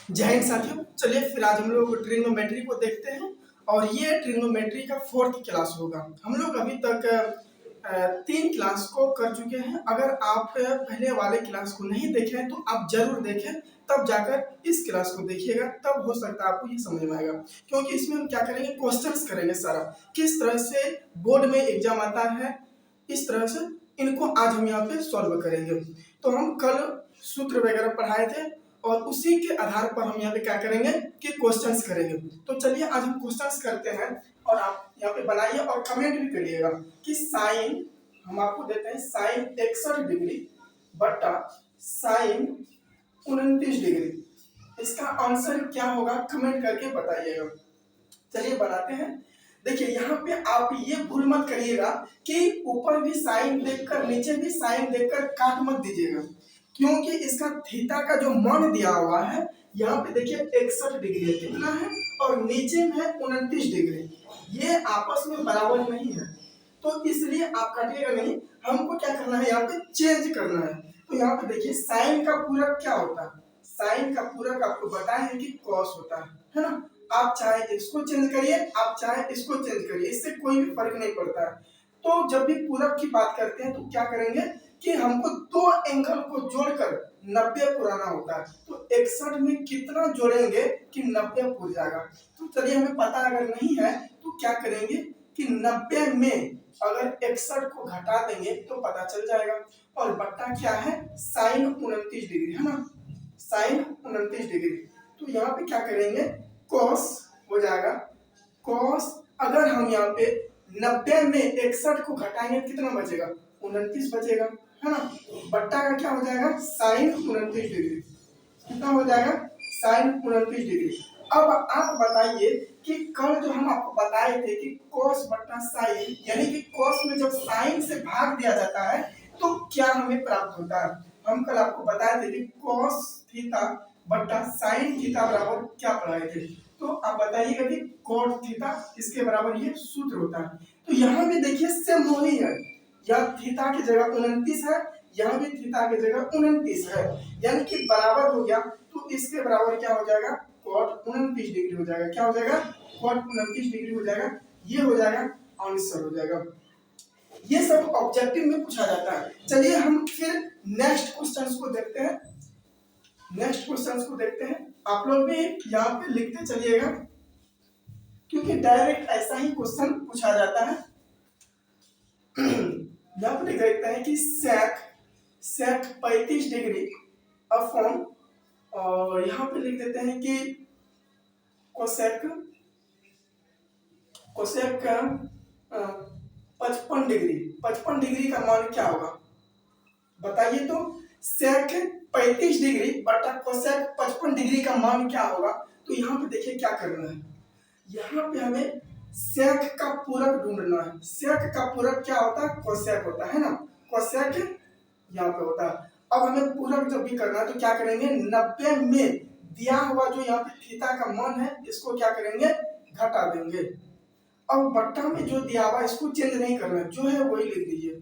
जय हिंद साथियों। चलिए फिर आज हम लोग ट्रिग्नोमेट्री को देखते हैं और ये ट्रिग्नोमेट्री का 4th क्लास होगा। हम लोग अभी तक 3 क्लास को कर चुके हैं। अगर आप पहले वाले क्लास को नहीं देखे हैं तो आप जरूर देखें, तब जाकर इस क्लास को देखिएगा, तब हो सकता है आपको ये समझ में आएगा। क्योंकि इसमें हम क्या करेंगे, क्वेश्चंस करेंगे सारा, किस तरह से बोर्ड में एग्जाम आता है, इस तरह से इनको आज हम यहाँ पे सॉल्व करेंगे। तो हम कल सूत्र वगैरह पढ़ाए थे और उसी के आधार पर हम यहाँ पे क्या करेंगे कि क्वेश्चंस करेंगे। तो चलिए आज हम क्वेश्चंस करते हैं और आप यहाँ पे बनाइए और कमेंट भी करिएगा कि साइन, हम आपको देते हैं साइन 61 डिग्री बटा साइन 29 डिग्री, इसका आंसर क्या होगा कमेंट करके बताइएगा। चलिए बनाते हैं। देखिए यहाँ पे आप ये भूल मत करिएगा कि ऊपर भी साइन देखकर नीचे भी साइन देखकर काट मत दीजिएगा, क्योंकि इसका थीटा का जो मान दिया हुआ है यहाँ पे देखिए 61 डिग्री है, कितना है, और नीचे में है 29 डिग्री, ये आपस में बराबर नहीं है, तो इसलिए आप काटिएगा नहीं। हमको क्या करना है, यहाँ पे चेंज करना है। तो यहाँ पे देखिए साइन का पूरक क्या होता है, साइन का पूरक आपको बताया है कि कॉस होता है ना। आप चाहे इसको चेंज करिए, आप चाहे इसको चेंज करिए, इससे कोई भी फर्क नहीं पड़ता है। तो जब भी पूरक की बात करते हैं तो क्या करेंगे कि हमको दो एंगल को जोड़कर 90 पुराना होता है। तो 61 में कितना जोड़ेंगे कि 90 पूर जाएगा। तो चलिए हमें पता अगर नहीं है तो क्या करेंगे कि 90 में अगर 61 को घटा देंगे तो पता चल जाएगा। और बट्टा क्या है, साइन 29 डिग्री है ना, साइन 29 डिग्री। तो यहाँ पे क्या करेंगे, कॉस हो जाएगा, कॉस अगर हम यहाँ पे 90 में 61 को घटाएंगे कितना बचेगा, 29 बचेगा है ना। बट्टा का क्या हो जाएगा, साइन 29 डिग्री, कितना हो जाएगा, साइन 29 डिग्री। अब आप बताइए कि कल जो हम आपको बताए थे कि कॉस बट्टा साइन, यानी कि कॉस में जब साइन से भाग दिया जाता है तो क्या हमें प्राप्त होता है। हम कल आपको बताए थे कि कॉस थीटा बट्टा साइन थीटा बराबर क्या पढ़ाए थे। तो आप बताइएगा कि कॉट थीटा इसके बराबर ये सूत्र होता है। तो यहाँ भी देखिए सेम वही है, यहाँ थीटा की जगह 29 है, यहाँ भी थीटा की जगह 29 है, यानी कि बराबर हो गया। तो इसके बराबर क्या हो जाएगा, कॉट 29 डिग्री हो जाएगा। क्या हो जाएगा, कॉट 29 डिग्री हो जाएगा। ये हो जाएगा आंसर हो जाएगा। ये सब ऑब्जेक्टिव में पूछा जाता है। चलिए हम फिर नेक्स्ट क्वेश्चंस को देखते हैं, नेक्स्ट क्वेश्चंस को देखते हैं। आप लोग भी यहाँ पे लिखते चलिएगा, क्योंकि डायरेक्ट ऐसा ही क्वेश्चन पूछा जाता है। यहाँ पे लिख देते हैं कि सेक 35 डिग्री अपॉन, और यहाँ पे लिख देते हैं कि कोसेक 55 डिग्री, 55 डिग्री का मान क्या होगा बताइए। तो सेक 35 डिग्री बटा कोसेक 55 डिग्री का मान क्या होगा। तो यहाँ पे देखिए क्या करना है, यहाँ पे हमें सेक का पूरक ढूंढना है। सेक का पूरक क्या होता है, कोसेक होता है ना, कोसेक यहाँ पे होता है। अब हमें पूरक जब भी करना है तो क्या करेंगे, 90 में दिया हुआ जो यहाँ पे थीटा का मान है इसको क्या करेंगे, घटा देंगे। अब बट्टा में जो दिया हुआ इसको चेंज नहीं करना, जो है वही लिख दीजिए,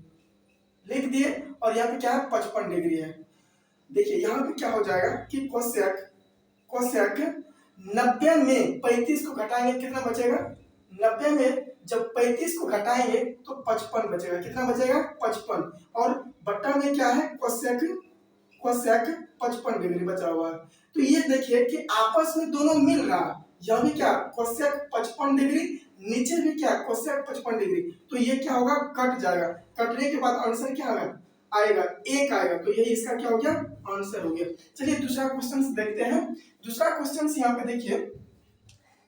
लिख दिए। और यहाँ पे क्या है, 55 डिग्री है। देखिए यहाँ पे क्या हो जाएगा कि कोसेक 90 में 35 को घटाएंगे कितना बचेगा, 90 में जब 35 को घटाएंगे तो 55 बचेगा, कितना बचेगा, 55। और बट्टा में क्या है, कोसेक 55 डिग्री बचा हुआ है। तो ये देखिए कि आपस में दोनों मिल रहा है, यह भी क्या कोसेक 55 डिग्री, नीचे भी क्या कोसेक 55 डिग्री। तो ये क्या होगा, कट जाएगा, कटने के बाद आंसर क्या आएगा, एक आएगा। तो यही इसका क्या हो गया, आंसर हो गया। चलिए दूसरा क्वेश्चन देखते हैं। दूसरा क्वेश्चन यहाँ पे देखिए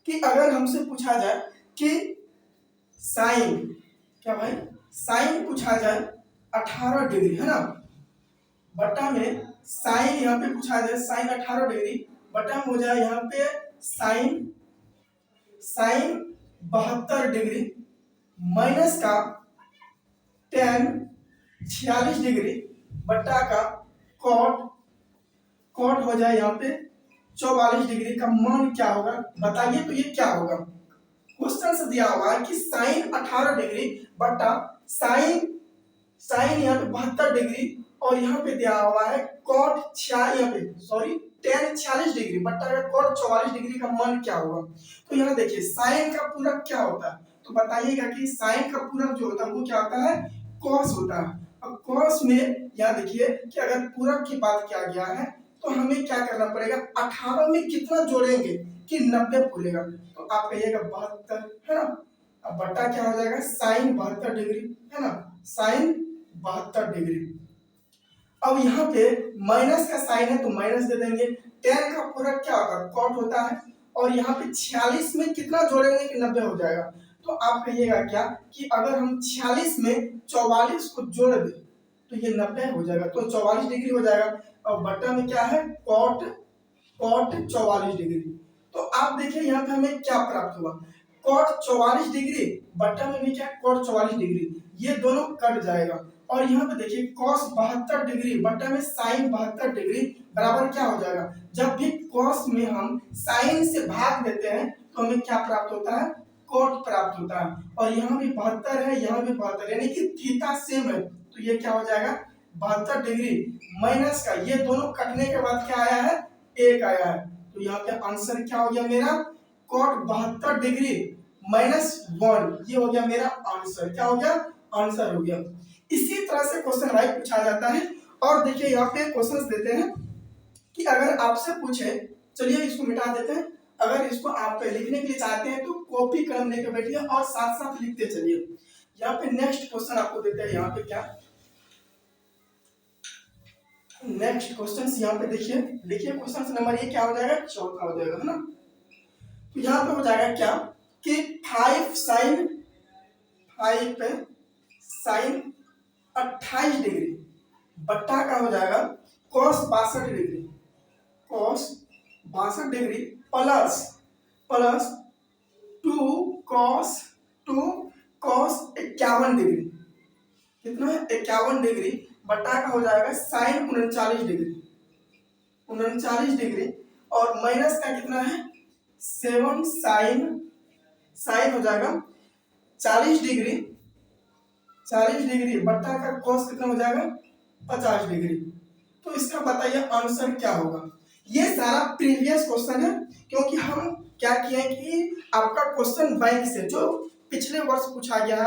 कि अगर हमसे पूछा जाए कि साइन, क्या भाई, साइन पूछा जाए 18 डिग्री है ना, बटा में साइन यहाँ पे पूछा जाए साइन 18 डिग्री, बटा में हो जाए यहाँ पे साइन 72 डिग्री माइनस का टेन 46 डिग्री बट्टा का कॉट हो जाए यहाँ पे 44 डिग्री का मान क्या होगा बताइए। तो ये क्या होगा, क्वेश्चन से दिया हुआ है कि साइन 18 डिग्री बट्टा साइन यहाँ पे 72 डिग्री, और यहाँ पे दिया हुआ है कॉट यहाँ पे tan 46 डिग्री बट्टा का cot 44 डिग्री का मान क्या होगा। तो यहाँ देखिए साइन का पूरक क्या होता है, तो बताइएगा कि साइन का पूरक जो होता है वो क्या होता है, cos होता है। अब cos में यहाँ देखिए कि अगर पूरक की बात किया गया है तो हमें क्या करना पड़ेगा, 18 में कितना जोड़ेंगे कि 90 पूरेगा, तो आप कहिएगा 72, है ना। अब बट्टा क्या हो जाएगा, साइन 72 डिग्री, है ना, साइन 72 डिग्री। अब यहाँ पे माइनस का साइन है तो माइनस दे देंगे। tan का पूरक क्या होता है, cot होता है, और यहाँ पे 46 में कितना जोड़ेंगे कि 90 हो जाएगा, तो आप कहिएगा क्या कि अगर हम 46 में 44 को जोड़ दें तो ये 90 हो जाएगा, तो 44 डिग्री हो जाएगा। और बट्टा में क्या है, cot 44 डिग्री। तो आप देखिए यहाँ पे हमें क्या प्राप्त हुआ, cot 44 डिग्री, बट्टा में भी क्या cot 44 डिग्री, ये दोनों कट जाएगा। और यहाँ पे देखिए cos 72 डिग्री बट्टा में sin 72 डिग्री बराबर क्या हो जाएगा, जब भी cos में हम sin से भाग देते हैं तो हमें क्या प्राप्त होता है, cot प्राप्त होता है। और यहाँ भी 72 है, यहाँ भी 72, यानी कि थीटा सेम है, तो ये क्या हो जाएगा 72 डिग्री माइनस का, ये दोनों कटने के बाद क्या आया है, 1 आया है। तो यहाँ पे आंसर क्या हो गया मेरा, cot 72 डिग्री -1, ये हो गया मेरा आंसर, क्या हो गया, आंसर हो गया। इसी तरह से क्वेश्चन राइट पूछा जाता है। और देखिए यहाँ पे क्वेश्चंस देते हैं कि अगर आपसे पूछे, चलिए इसको मिटा देते हैं, अगर इसको आप लिखने के लिए चाहते हैं तो कॉपी कलम लेकर बैठिए और साथ साथ लिखते चलिए। यहाँ पे नेक्स्ट क्वेश्चन आपको देते हैं, यहाँ पे क्या नेक्स्ट क्वेश्चन यहाँ पे देखिए, लिखिए क्वेश्चन नंबर ये क्या हो जाएगा, चौथा हो जाएगा, है ना। तो यहाँ पे हो जाएगा क्या कि 5 साइन 28 डिग्री बट्टा का हो जाएगा cos 62 degree, cos 62 degree plus 2 cos 51 degree, कितना है 51 डिग्री बट्टा का हो जाएगा sin 39 डिग्री, 39 डिग्री, और माइनस का कितना है 7 साइन हो जाएगा 40 डिग्री, 40 डिग्री बट्टा का cos कितना हो जाएगा 50 डिग्री। तो इसका बताइए आंसर क्या होगा। ये सारा प्रीवियस क्वेश्चन है, क्योंकि हम क्या किए कि आपका क्वेश्चन बैंक से जो पिछले वर्ष पूछा गया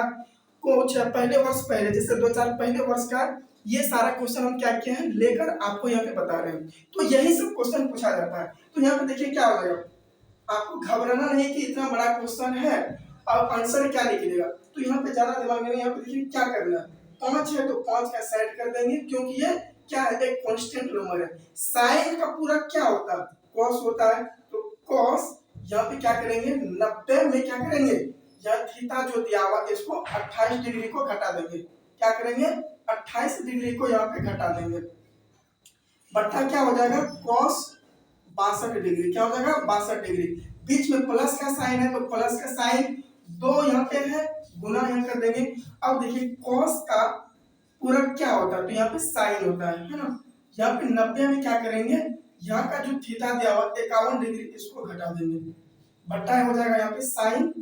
कुछ पहले वर्ष पहले, जैसे 2-4 पहले वर्ष का, ये सारा क्वेश्चन हम क्या किए हैं लेकर आपको यहाँ पे बता रहे हैं। तो यही सब क्वेश्चन पूछा जाता है। तो यहाँ पे देखिए क्या हो जाएगा, आपको घबराना नहीं कि इतना बड़ा क्वेश्चन है और आंसर क्या निकलेगा, तो यहाँ पे ज्यादा दिमाग में, यहाँ पे देखिए क्या करना है, 5 है तो 5 का सेट कर देंगे, क्योंकि ये क्या है, एक कांस्टेंट नंबर है। साइन का पूरक क्या होता है, cos होता है, तो cos यहाँ पे क्या करेंगे 90 में क्या करेंगे, यह थीटा जो दिया हुआ इसको 28 डिग्री को घटा देंगे, क्या करेंगे 28 डिग्री को यहाँ पे घटा देंगे, बट्टा क्या हो जाएगा cos 62 डिग्री, क्या हो जाएगा 62 डिग्री, बीच में प्लस का साइन है तो प्लस का साइन 2 यहाँ पे है, गुना यहाँ कर देंगे। अब देखिए cos का पूरक क्या होता है, तो यहाँ पे साइन होता है ना। यहाँ पे 90 में क्या करेंगे, यहाँ का जो थीटा दिया हुआ 51 डिग्री इसको घटा देंगे, बट्टा हो जाएगा यहाँ पे साइन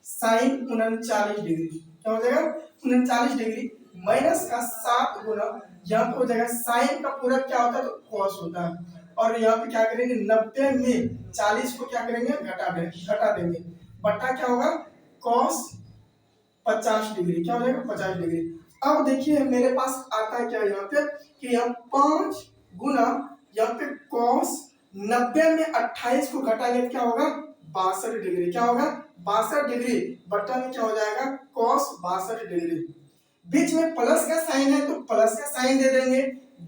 39 डिग्री, क्या हो जाएगा 39 डिग्री, माइनस का 7 गुना, यहाँ पे हो जाएगा साइन का पूरक क्या होता है तो cos होता है, और यहाँ पे क्या करेंगे 90 में 40 को क्या करेंगे घटा देंगे, बट्टा क्या होगा cos 50 डिग्री, क्या हो जाएगा 50 डिग्री। अब देखिए मेरे पास आता है क्या यहाँ पे कि यहाँ 5 गुना यहाँ पे cos 90 में 28 को घटाएंगे क्या होगा 62 डिग्री, क्या होगा 62 डिग्री, बट्टा में क्या हो जाएगा cos 62 डिग्री, बीच में प्लस का साइन है तो प्लस का साइन दे देंगे,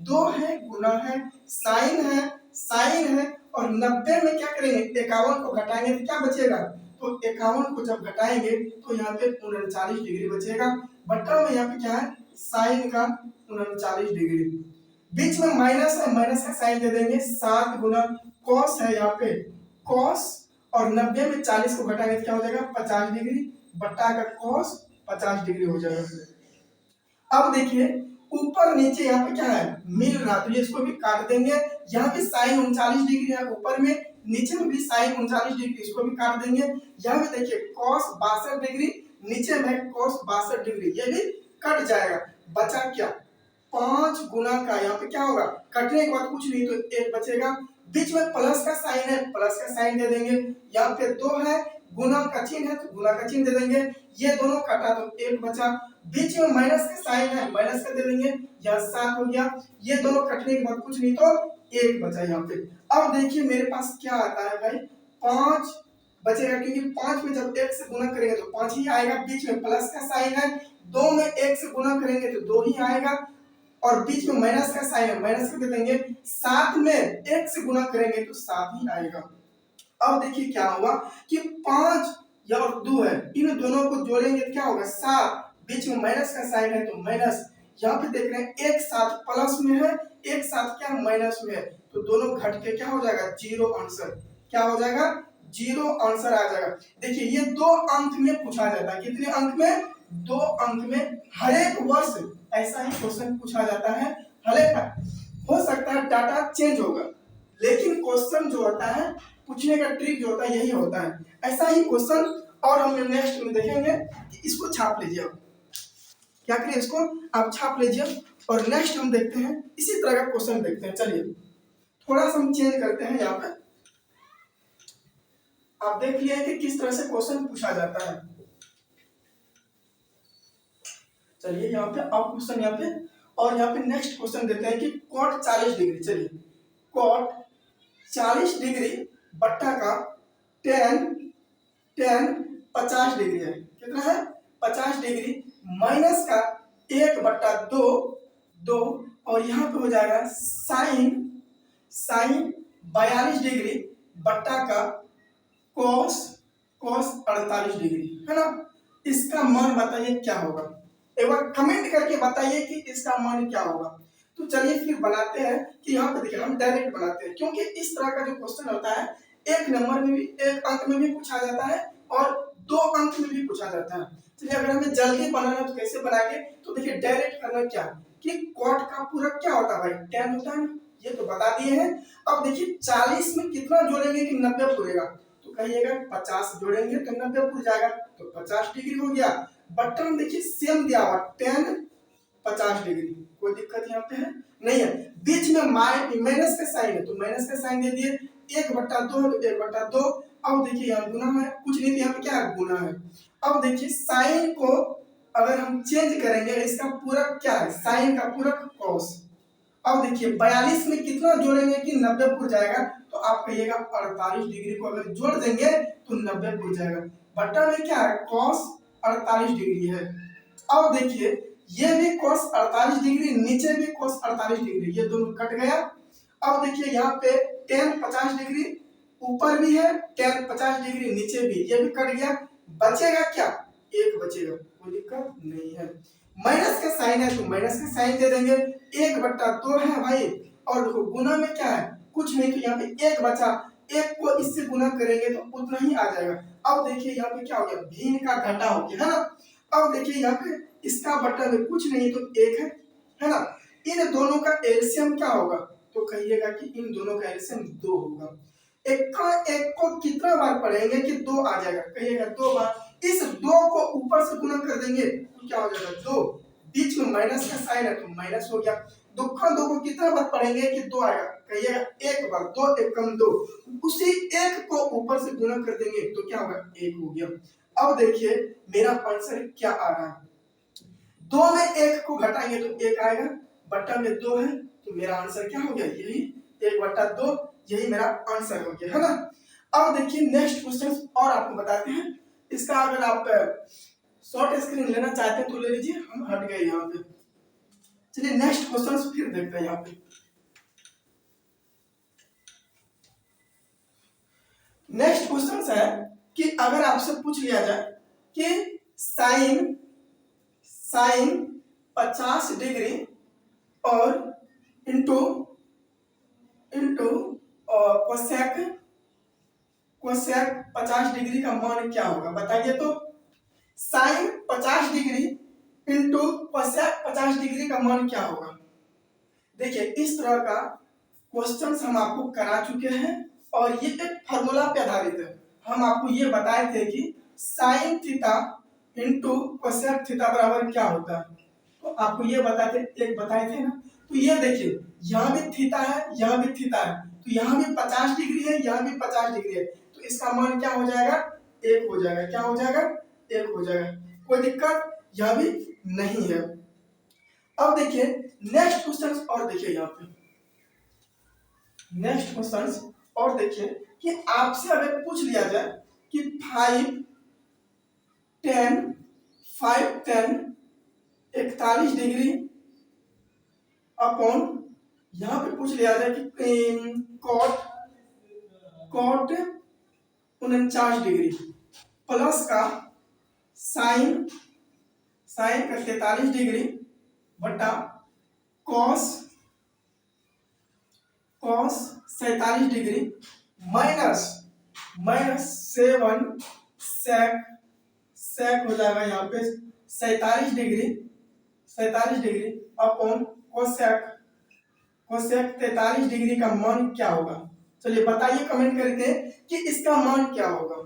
2 है गुना है साइन है, और 90 में क्या करेंगे 51 को घटाएंगे तो क्या बचेगा, तो 51 को जब घटाएंगे तो यहाँ पे 39 डिग्री बचेगा, बट्टा में यहाँ पे क्या है साइन का 39 डिग्री, बीच में माइनस है, माइनस का साइन दे देंगे, 7 गुना cos है यहाँ पे cos, और 90 में 40 को घटाएंगे तो क्या हो जाएगा 50 डिग्री, बट्टा का cos 50 डिग्री हो जाएगा। अब देखिए ऊपर नीचे यहाँ पे क्या है मिल रहा, तो ये इसको भी काट देंगे, यहाँ पे साइन 39 डिग्री है ऊपर में, नीचे में भी साइन 39 डिग्री, इसको भी काट देंगे, यहाँ पे देखिए cos 62 डिग्री, नीचे में cos 62 डिग्री, ये भी कट जाएगा, बचा क्या 5 गुना का, यहाँ पे क्या होगा कटने के बाद कुछ नहीं तो 1 बचेगा, बीच में प्लस का साइन है, प्लस का साइन दे देंगे। यहाँ पे 2 है, गुना का चिन्ह है तो गुना का चिन्ह दे देंगे। ये दोनों कटा तो 1 बचा। बीच में माइनस का साइन है, माइनस का दे देंगे। यहाँ 7 हो गया। ये दोनों कटने के बाद कुछ नहीं तो 1 बचा यहाँ पे। अब देखिए मेरे पास क्या आता है भाई, 5 बचेगा, क्योंकि 5 में जब 1 से गुना करेंगे तो 5 ही आएगा। बीच में प्लस का साइन है, 2 में 1 से गुना करेंगे तो 2 ही आएगा। और बीच में माइनस का साइन है, माइनस कर देंगे। 7 में 1 से गुना करेंगे तो 7 ही आएगा। अब देखिए क्या हुआ कि 5 और 2 है, इन दोनों को जोड़ेंगे तो क्या होगा 7। बीच में माइनस का साइन है तो माइनस। यहाँ पे देख रहे हैं एक साथ प्लस में है, एक साथ क्या माइनस में है, तो दोनों घट के क्या हो जाएगा 0 आंसर। क्या हो जाएगा 0 आंसर आ जाएगा। देखिए ये 2 अंक में पूछा जाता है। कितने अंक में? 2 अंक में। हर एक वर्ष ऐसा ही क्वेश्चन पूछा जाता है। हो सकता है डाटा चेंज होगा, लेकिन क्वेश्चन जो होता है पूछने का ट्रिक जो होता है यही होता है। ऐसा ही क्वेश्चन और हम नेक्स्ट में देखेंगे कि इसको छाप लीजिए। आप क्या करिए, इसको आप छाप लीजिए और नेक्स्ट हम देखते हैं इसी तरह का क्वेश्चन देखते हैं। चलिए थोड़ा सा हम चेंज करते हैं। यहाँ पे आप देख लिए कि किस तरह से क्वेश्चन पूछा जाता है। चलिए यहाँ पे आप क्वेश्चन यहाँ पे, और यहाँ पे नेक्स्ट क्वेश्चन देते हैं कि कॉट 40 डिग्री। चलिए कॉट 40 डिग्री बट्टा का टेन 50 डिग्री है। कितना है 50 डिग्री माइनस का 1/2 और यहाँ पे हो जाएगा साइन 42 डिग्री बट्टा का कॉस 48 डिग्री, है ना। इसका मान बताइए क्या होगा। एक बार कमेंट करके बताइए कि इसका मान क्या होगा। तो चलिए फिर बनाते हैं कि यहाँ पे देखिए हम डायरेक्ट बनाते हैं, क्योंकि इस तरह का जो क्वेश्चन होता है एक नंबर में भी, एक अंक में भी पूछा जाता है और 2 अंक में भी पूछा जाता है। चलिए अगर हमें जल्दी बनाना है तो कैसे बनाएंगे, तो देखिए डायरेक्ट करना क्या कि कॉट का पूरक क्या होता है भाई 10 होता है ना, ये तो बता दिए हैं। अब देखिए 40 में कितना जोड़ेंगे कि 90 पूरेगा, तो कहिएगा 50 जोड़ेंगे तो 90 पूर जाएगा, तो 50 डिग्री हो गया। बटन देखिए सेम दिया हुआ 10 50 डिग्री, कोई दिक्कत यहाँ पे है नहीं है। बीच में माइनस का साइन है तो माइनस का साइन दे दिए। 1/2 तो 1/2। अब देखिए यहाँ गुना है, कुछ नहीं, यहाँ पे क्या है गुना है। अब देखिए साइन को अगर हम चेंज करेंगे, इसका पूरक क्या है, साइन का पूरक कॉस। अब देखिए 42 में कितना जोड़ेंगे कि 90 पूर जाएगा, तो आप कहिएगा 48 डिग्री को अगर जोड़ देंगे तो 90 पूर जाएगा। बट्टा में क्या है कॉस 48 डिग्री है। अब देखिए ये भी cos 48 डिग्री, नीचे भी cos 48 डिग्री, ये दोनों कट गया। अब देखिए यहाँ पे tan 50 डिग्री ऊपर भी है, tan 50 डिग्री नीचे भी, ये भी कट गया। बचेगा क्या 1 बचेगा, कोई दिक्कत नहीं है। माइनस का साइन है तो माइनस का साइन दे देंगे। 1/2 है भाई, और देखो गुना में क्या है कुछ नहीं, तो यहाँ पे 1 बचा। 1 को इससे गुना करेंगे तो उतना ही आ जाएगा। अब देखिए यहाँ पे क्या हो गया भिन्न का घटा हो गया, है ना। अब देखिए यहाँ पे इसका बटा में कुछ नहीं तो 1 है ना। इन दोनों का एलसीएम क्या होगा, तो कहिएगा कि इन दोनों का एलसीएम 2 होगा। एक को कितना बार पढ़ेंगे कि 2 आ जाएगा, कहिएगा 2 बार। इस 2 को ऊपर से गुना कर देंगे तो क्या हो जाएगा 2। बीच में माइनस का साइन है तो माइनस हो गया। 2 को कितना बार पढ़ेंगे कि 2 आएगा, कहिएगा 1 बार। 2 एकम 2, उसी 1 को ऊपर से गुना कर देंगे तो क्या होगा 1 हो गया। अब देखिए मेरा आंसर क्या आ रहा है, 2 में 1 को घटाएंगे तो 1 आएगा, बट्टा में 2 है तो मेरा आंसर क्या हो गया यही 1/2, यही मेरा आंसर हो गया, है ना। अब देखिए नेक्स्ट क्वेश्चन और आपको बताते हैं। इसका अगर आप शॉर्ट स्क्रीन लेना चाहते हैं तो ले लीजिए, हम हट गए यहाँ पे। चलिए नेक्स्ट क्वेश्चन फिर देखते हैं। यहाँ पे नेक्स्ट क्वेश्चन है कि अगर आपसे पूछ लिया जाए कि साइन 50 डिग्री और इंटू कोसेक 50 डिग्री का मान क्या होगा बताइए। तो sine 50 degree into cosec 50 degree का मान क्या होगा। देखिए इस तरह का क्वेश्चन हम आपको करा चुके हैं और ये एक फार्मूला पे आधारित है। हम आपको ये बताए थे कि sine theta into cosec theta बराबर क्या होता है, तो आपको ये बताए थे ना। तो ये देखिए यहाँ भी थीटा है, यहाँ भी थीटा है, तो यहाँ भी 50 डिग्री है, यहाँ भी 50 डिग्री है, तो इसका मान क्या हो जाएगा, 1 हो जाएगा। क्या हो जाएगा, 1 हो जाएगा। कोई दिक्कत यहाँ भी नहीं है। अब देखिए नेक्स्ट क्वेश्चन और देखिए यहाँ पे नेक्स्ट क्वेश्चन और देखिए कि आपसे अगर पूछ लिया जाए कि 5 10 41 डिग्री अपॉन यहाँ पे पूछ लिया जाए कि कॉट 49 डिग्री प्लस का साइन का 43 डिग्री बटा कॉस 47 डिग्री माइनस 7 सेक हो जाएगा यहाँ पे 47 डिग्री अपॉन कोसेक 43 डिग्री का मान क्या होगा। चलिए बताइए कमेंट करके कि इसका मान क्या होगा।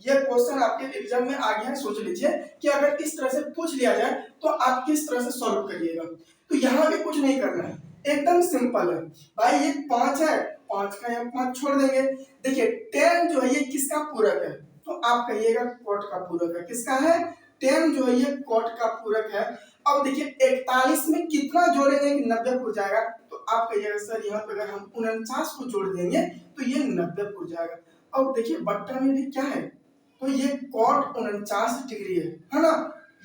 ये क्वेश्चन आपके एग्जाम में आ गया है, सोच लीजिए कि अगर इस तरह से पूछ लिया जाए तो आप किस तरह से सॉल्व करिएगा। तो यहाँ भी कुछ नहीं करना है, एकदम सिंपल है भाई। ये 5 है, 5 का यहाँ 5 छोड़ देंगे। देखिए 10 जो है ये किसका पूरक है, तो आप कहिएगा कॉट का पूरक है। किसका है, 10 जो है ये कॉट का पूरक है। अब देखिए 41 में कितना जोड़ेंगे कि 90 हो जाएगा, तो आप कहिएगा सर यहाँ पे अगर हम 49 को जोड़ देंगे तो ये 90 हो जाएगा। अब देखिए बट्टा में भी क्या है, तो ये कॉट 49 डिग्री है ना,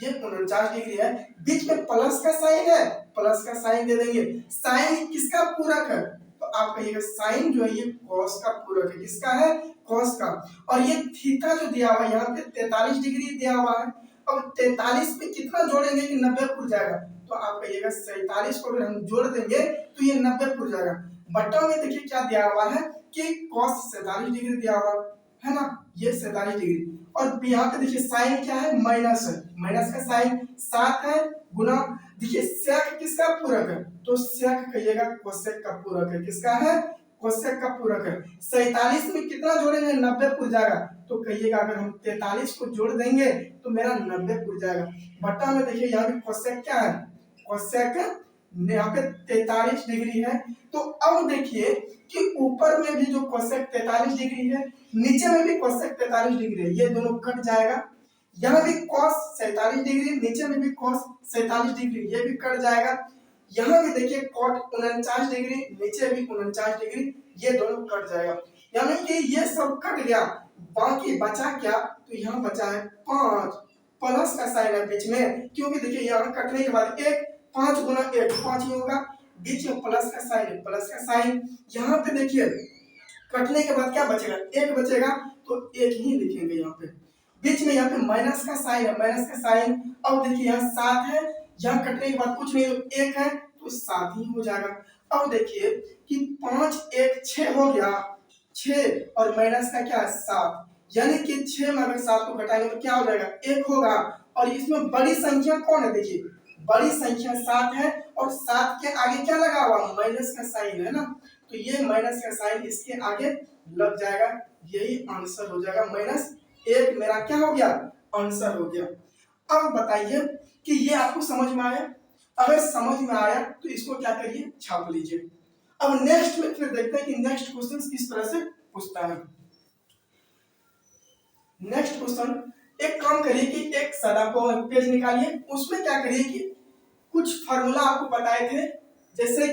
ये 49 डिग्री है। बीच में प्लस का साइन है, प्लस का साइन दे देंगे। साइन किसका पूरक है, तो आप कहिएगा साइन जो है ये कॉस का पूरक है। किसका है, कॉस का। और ये थीटा जो दिया हुआ है यहाँ पे 43 डिग्री दिया हुआ है। अब 43 पे कितना जोड़ेंगे कि 90 हो जाएगा, तो आप कहिएगा 47 को अगर हम जोड़ देंगे तो ये 90 हो जाएगा। बट्टा में देखिए क्या दिया हुआ है कि कॉस 47 डिग्री दिया हुआ है ना, ये 47 डिग्री। और यहाँ पे देखिए साइन क्या है, माइनस है, माइनस का साइन 7 है गुना देखिए सेक किसका पूरक है, तो सेक कहिएगा कोसेक का पूरक है। किसका है, कोसेक का पूरक है। 47 में कितना जोड़ेंगे 90 हो जाएगा, तो कहिएगा अगर हम 43 को जोड़ देंगे तो मेरा 90 हो जाएगा। बट्टा में देखिए यहाँ भी कोसेक क्या है, कोसेक यहाँ पे 43 डिग्री है। तो अब देखिए कि ऊपर में भी जो कोसेक 43 डिग्री है, नीचे में भी कोसेक 43 डिग्री है, ये दोनों कट जाएगा। यहाँ भी cos 47 डिग्री, नीचे में भी cos 47 डिग्री, ये भी कट जाएगा। यहाँ भी देखिए cot 49 डिग्री, नीचे भी 49 डिग्री, ये दोनों कट जाएगा। यानी कि ये सब कट गया, बाकी बचा क्या, तो यहाँ बचा है 5 प्लस का साइन है बीच में, क्योंकि देखिए यहाँ कटने के बाद 1 5 गुना 1 5 ही होगा, बीच में प्लस का साइन है, प्लस का साइन। यहाँ पे देखिए कटने के बाद क्या बचेगा, 1 बचेगा, तो 1 ही लिखेंगे यहाँ पे। बीच में यहाँ पे माइनस का साइन है, माइनस का साइन। अब देखिए यहाँ 7 है, यहाँ कटने के बाद कुछ नहीं, तो 1 है, तो 7 ही हो जाएगा। अब देखिए कि 5 1 6 हो गया, 6 और माइनस का क्या है 7, यानी कि 6 में अगर 7 को घटाएंगे तो क्या हो जाएगा, 1 होगा। और इसमें बड़ी संख्या कौन है, देखिए बड़ी संख्या 7 है, और 7 के आगे क्या लगा हुआ, माइनस का साइन है ना, तो ये माइनस का साइन इसके आगे लग जाएगा, यही आंसर हो जाएगा। -1 मेरा क्या हो गया, आंसर हो गया। अब बताइए कि ये आपको समझ में आया। अगर समझ में आया तो इसको क्या करिए, छाप लीजिए। अब नेक्स्ट में फिर देखते हैं कि नेक्स्ट क्वेश्चन किस तरह से पूछता है। नेक्स्ट क्वेश्चन, एक काम करिए कि एक सादा को पेज निकालिए, उसमें क्या करिए कि कुछ फार्मूला आपको बताए थे, जैसे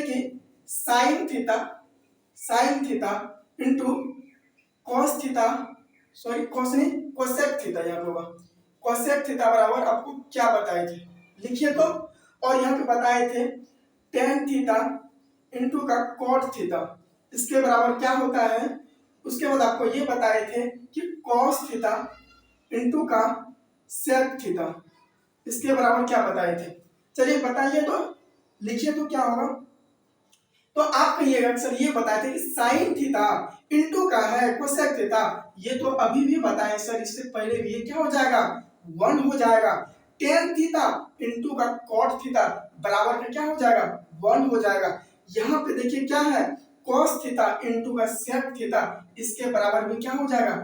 कि sine theta into cos theta, sorry cos नहीं कोसेक थीटा, यहाँ पे होगा कोसेक थीटा बराबर आपको क्या बताए थे, लिखिए तो। और यहाँ पे बताए थे टेन थीटा इंटू का कॉट थीटा, इसके बराबर क्या होता है। उसके बाद आपको ये बताए थे कि कॉस थीटा इंटू का सेक थीटा, इसके बराबर क्या बताए थे। चलिए बताइए तो, लिखिए तो क्या होगा। तो आप कहिएगा सर ये बताए थे कि साइन थीटा इंटू का है कोसेक थीटा, ये तो अभी भी बताए सर, इससे पहले भी ये क्या हो जाएगा 1 हो जाएगा। टेन थीटा इंटू का कॉट थीटा बराबर का क्या हो जाएगा 1 हो जाएगा। यहाँ पे देखिए क्या है कॉस थीटा इंटू का सेक थीटा, इसके बराबर में क्या हो जाएगा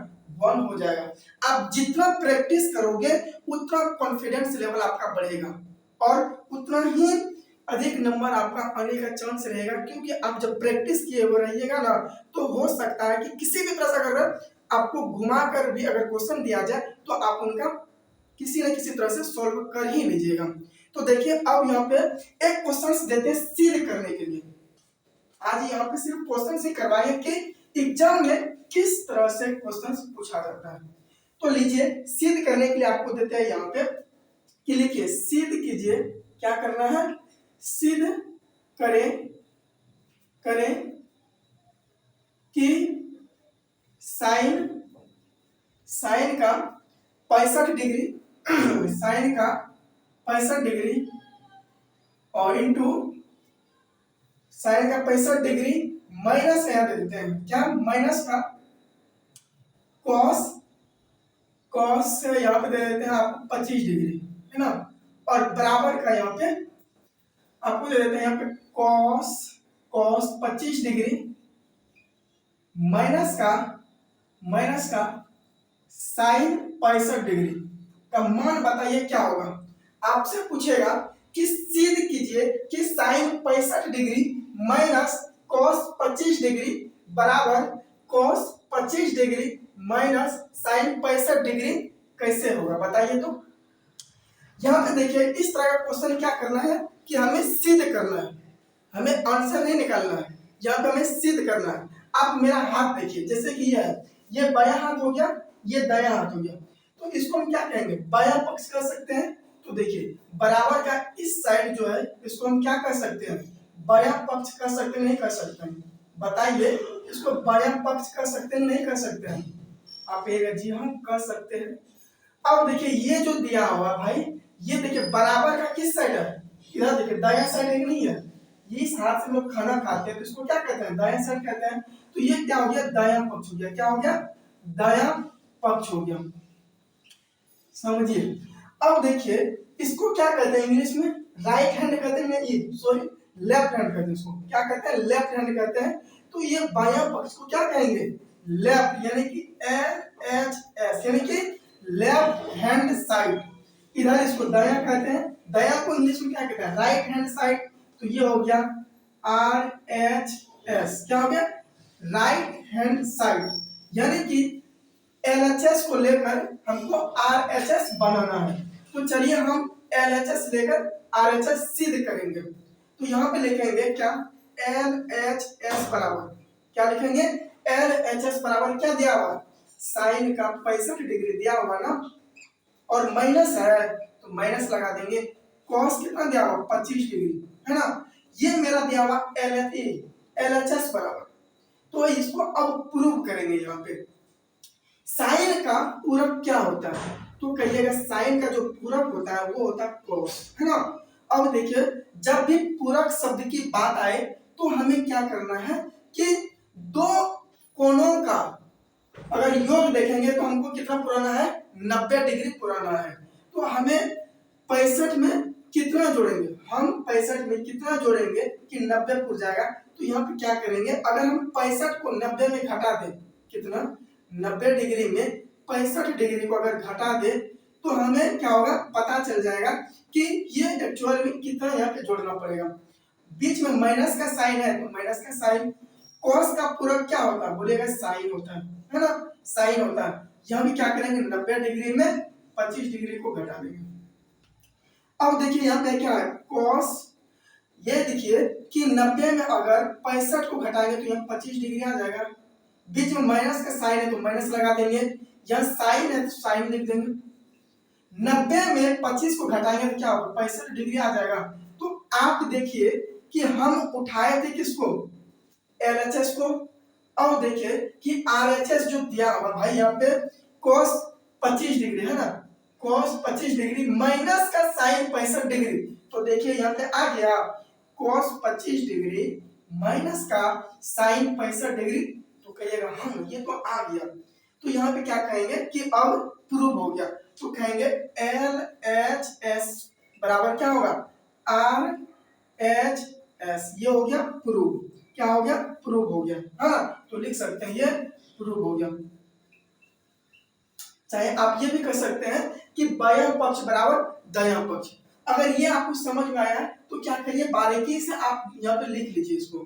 1 हो जाएगा। आप जितना प्रैक्टिस करोगे उतना कॉन्फिडेंस लेवल आपका बढ़ेगा और उतना ही अधिक नंबर आपका आने का चांस रहेगा, क्योंकि आप जब प्रैक्टिस किए हुए रहिएगा ना, तो हो सकता है कि किसी भी तरह से अगर आपको घुमा कर भी अगर क्वेश्चन दिया जाए तो आप उनका किसी न किसी तरह से सॉल्व कर ही लीजिएगा। तो देखिए अब यहाँ पे एक क्वेश्चन देते हैं सिद्ध करने के लिए। आज यहाँ पे सिर्फ क्वेश्चन ही करवाएंगे कि एग्जाम में किस तरह से क्वेश्चन पूछा जाता है। तो लीजिए सिद्ध करने के लिए आपको देते हैं यहाँ पे कि लिखिए सिद्ध कीजिए, क्या करना है, सिद्ध करें कि साइन का 65 डिग्री साइन का 65 डिग्री और इंटू साइन का 65 डिग्री माइनस यहाँ दे देते हैं, क्या माइनस का कॉस से यहाँ पे दे देते हैं आपको 25 डिग्री, है ना, और बराबर का यहाँ पे आपको दे देते हैं यहाँ पे कॉस 25 डिग्री माइनस का साइन 65 डिग्री का मान बताइए क्या होगा। आपसे पूछेगा कि सिद्ध कीजिए कि sine 65 degree minus cos 25 degree बराबर cos 25 degree minus sine 65 degree कैसे होगा बताइए। तो यहाँ पे देखिए इस तरह का क्वेश्चन क्या करना है कि हमें सिद्ध करना है, हमें आंसर नहीं निकालना है, यहाँ पे हमें सिद्ध करना है। आप मेरा हाथ देखिए, जैसे कि यह है, ये बायां हाथ हो गया, ये दायां हाथ हो गया, तो इसको हम क्या कहेंगे, बायां पक्ष कर सकते हैं। तो देखिए बराबर का इस साइड जो है इसको हम क्या कर सकते हैं, बायां पक्ष कर सकते हैं, नहीं कर सकते हैं, बताइए इसको बायां पक्ष कर सकते हैं, नहीं कर सकते हैं। आप कहिएगा जी हम कर सकते हैं। अब देखिए ये जो दिया हुआ भाई, ये देखिए बराबर का किस साइड है, इधर देखिए दायां साइड नहीं है, ये इस हाथ से लोग खाना खाते हैं तो इसको क्या कहते हैं, दायां साइड कहते हैं। तो ये क्या हो गया, दायां पक्ष हो गया, क्या हो गया, दायां पक्ष हो गया, समझिए। अब देखिए इसको क्या कहते हैं इंग्लिश में, राइट हैंड कहते हैं, ये सॉरी लेफ्ट हैंड कहते हैं, इसको क्या कहते हैं, लेफ्ट हैंड कहते हैं। तो ये बायां पक्ष को क्या कहेंगे, लेफ्ट, यानी कि LHS, यानी कि लेफ्ट हैंड साइड। इधर इसको दायां कहते हैं, दायां को इंग्लिश में क्या कहते हैं, राइट हैंड साइड। तो ये हो गया RHS, क्या हो गया, राइट हैंड साइड, यानी कि LHS को लेकर हमको RHS बनाना है। तो चलिए हम LHS लेकर RHS सिद्ध करेंगे। तो यहाँ पे लिखेंगे क्या, LHS बराबर क्या लिखेंगे, LHS बराबर क्या दिया हुआ, साइन का 65 डिग्री दिया हुआ ना, और माइनस है तो माइनस लगा देंगे, कॉस कितना दिया हुआ 25 डिग्री, है ना, ये मेरा दिया हुआ LHS बराबर। तो इसको अब प्रूव करेंगे। यहाँ पे साइन का पूरक क्या होता है, तो कहिएगा साइन का जो पूरक होता है वो होता है कॉस, है ना। अब देखिए जब भी पूरक शब्द की बात आए तो हमें क्या करना है कि दो कोणों का अगर योग देखेंगे तो हमको कितना पुराना है, 90 डिग्री पुराना है। तो हमें 65 में कितना जोड़ेंगे, हम 65 में कितना जोड़ेंगे कि 90 पुर जाएगा। तो यहाँ पे क्या करेंगे, अगर हम 65 को 90 में घटा दें, कितना 90 डिग्री में 65 डिग्री को अगर घटा दे तो हमें क्या होगा, पता चल जाएगा कि ये एक्चुअल में कितना यहाँ पे जोड़ना पड़ेगा। बीच में माइनस का साइन है तो माइनस का साइन, कॉस का पूरक क्या होता है, बोलेगा साइन होता है ना, साइन होता है। यहाँ भी क्या करेंगे, 90 डिग्री में 25 डिग्री को घटा देंगे। अब देखिए यहाँ पे क्या है, कॉस, ये देखिए कि 90 में अगर 65 को घटाएंगे तो यहाँ 25 डिग्री आ जाएगा, बीच में माइनस का साइन है तो माइनस लगा देंगे, यहाँ साइन है तो साइन लिख देंगे। 90 में 25 को घटाएंगे तो क्या होगा, 65 डिग्री आ जाएगा। तो आप देखिए कि हम उठाए थे किसको, LHS को। अब देखिए कि RHS जो दिया हुआ भाई यहाँ पे cos 25 डिग्री है ना, cos 25 डिग्री माइनस का साइन 65 डिग्री। तो देखिए यहाँ पे आ गया cos 25 डिग्री माइनस का साइन 65 डिग्री। तो कहिएगा हम ये तो आ गया। तो यहाँ पे क्या कहेंगे कि अब प्रूव हो गया। तो कहेंगे LHS बराबर क्या होगा, RHS, ये हो गया प्रूव, क्या हो गया, प्रूव हो गया। हाँ तो लिख सकते हैं ये प्रूव हो गया। चाहे आप ये भी कर सकते हैं कि बायां पक्ष बराबर दायां पक्ष। अगर ये आपको समझ में आया तो क्या करिए बारीकी से आप यहाँ पे लिख लीजिए इसको।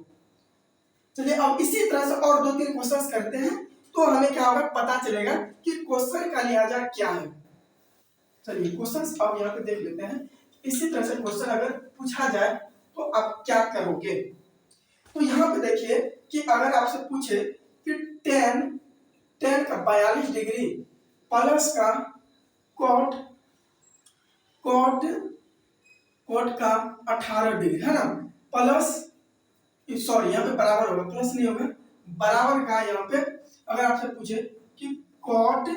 चलिए अब इसी तरह से और 2-3 क्वेश्चंस करते हैं तो हमें क्या होगा पता चलेगा कि क्वेश्चन का लिहाजा क्या है। चलिए क्वेश्चंस अब यहाँ पे देख लेते हैं। इसी तरह से क्वेश्चन अगर पूछा जाए तो आप क्या करोगे। तो यहाँ पे देखिए कि अगर आपसे पूछे कि टेन का 42 डिग्री प्लस का कॉट का 18 डिग्री है ना, प्लस सॉरी यहाँ पे बराबर होगा, प्लस नहीं होगा, बराबर का यहाँ पे अगर आपसे पूछे कि कॉट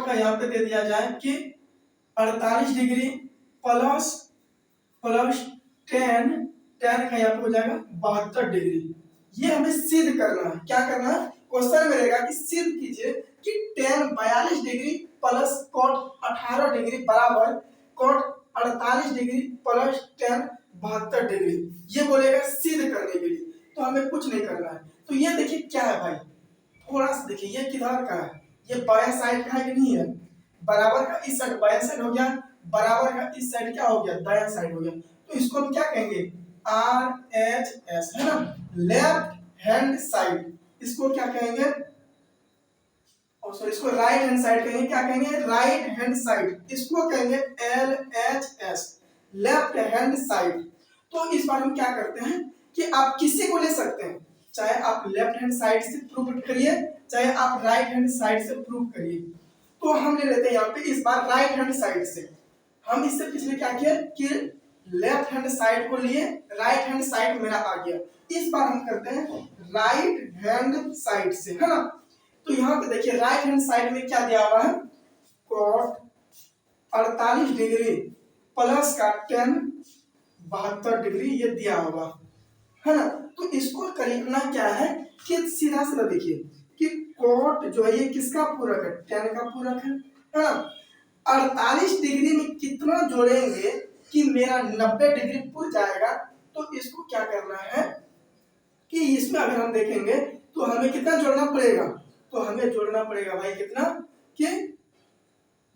का यहाँ पे दे दिया जाए कि 48 डिग्री प्लस 10 का यहाँ पे हो जाएगा 72 डिग्री। ये हमें सिद्ध करना है। क्या करना है, क्वेश्चन में रहेगा कि सिद्ध कीजिए कि tan 42 degree plus cot 18 degree बराबर कॉट 48 डिग्री प्लस 10 72 डिग्री। ये बोलेगा सिद्ध करने के लिए, तो हमें कुछ नहीं करना है। तो ये देखिए क्या है भाई, थोड़ा सा देखिए ये किधर का है, ये बाया साइड का है कि नहीं है, बराबर का इस साइड बाया साइड हो गया, बराबर का इस साइड क्या हो गया दाया साइड हो गया। तो इसको हम क्या कहेंगे RHS है ना, लेफ्ट हैंड साइड। इसको क्या कहेंगे, इसको राइट हैंड साइड कहेंगे, क्या कहेंगे राइट हैंड साइड। इसको कहेंगे LHS लेफ्ट हैंड साइड। तो इस बार हम क्या करते हैं कि आप किसी को ले सकते हैं, चाहे आप लेफ्ट हैंड साइड से प्रूव करिए, चाहे आप राइट हैंड साइड से प्रूव करिए। तो हम ले लेते हैं यहाँ पे इस बार राइट हैंड साइड से। हम इससे पिछले क्या किया कि लेफ्ट हैंड साइड को लिए, राइट हैंड साइड मेरा आ गया। इस बार हम करते हैं राइट हैंड साइड से, है ना। तो यहाँ पे देखिए राइट हैंड साइड में क्या दिया हुआ है, कॉट 48 डिग्री प्लस का 10 72 डिग्री ये दिया होगा, है ना। तो इसको करना क्या है कि सीधा सीधा देखिए कि कॉट जो है ये किसका पूरक है, 10 का पूरक है ना। 48 डिग्री में कितना जोड़ेंगे कि मेरा 90 डिग्री पूर जाएगा। तो इसको क्या करना है कि इसमें अगर हम देखेंगे तो हमें कितना जोड़ना पड़ेगा, तो हमें जोड़ना पड़ेगा भाई कितना कि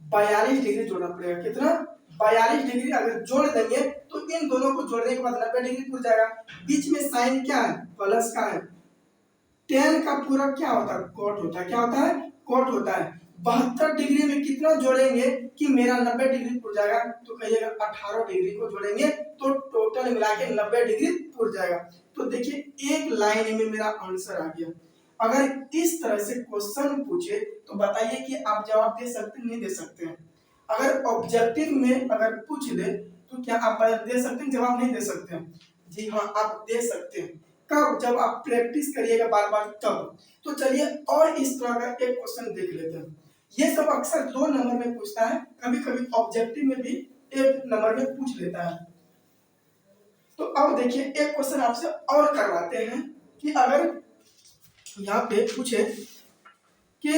42 डिग्री जोड़ना पड़ेगा। कितना 42 डिग्री अगर जोड़ देंगे तो इन दोनों को जोड़ने के बाद 90 डिग्री पूर जाएगा। बीच में साइन क्या है, प्लस का है। 10 का पूरक क्या होता है, कॉट होता है। क्या होता है, कॉट होता है। 72 डिग्री में कितना जोड़ेंगे कि मेरा 90 डिग्री पूर जाएगा, तो कहिएगा 18 डिग्री को जोड़ेंगे तो टोटल मिला के 90 डिग्री पूर जाएगा। तो देखिए एक लाइन में मेरा आंसर आ गया। अगर इस तरह से क्वेश्चन पूछे तो बताइए कि आप जवाब दे सकते हैं नहीं दे सकते हैं। अगर ऑब्जेक्टिव में अगर पूछ ले तो क्या आप दे सकते हैं, जवाब नहीं दे सकते हैं। जी हाँ आप दे सकते हैं। कब, जब आप प्रैक्टिस करिएगा बार बार तब। तो चलिए और इस तरह का एक क्वेश्चन देख लेते हैं। ये सब अक्सर 2 नंबर में पूछता है, कभी कभी ऑब्जेक्टिव में भी 1 नंबर में पूछ लेता है। तो अब देखिए एक क्वेश्चन आपसे और करवाते हैं कि अगर यहाँ पे पूछे कि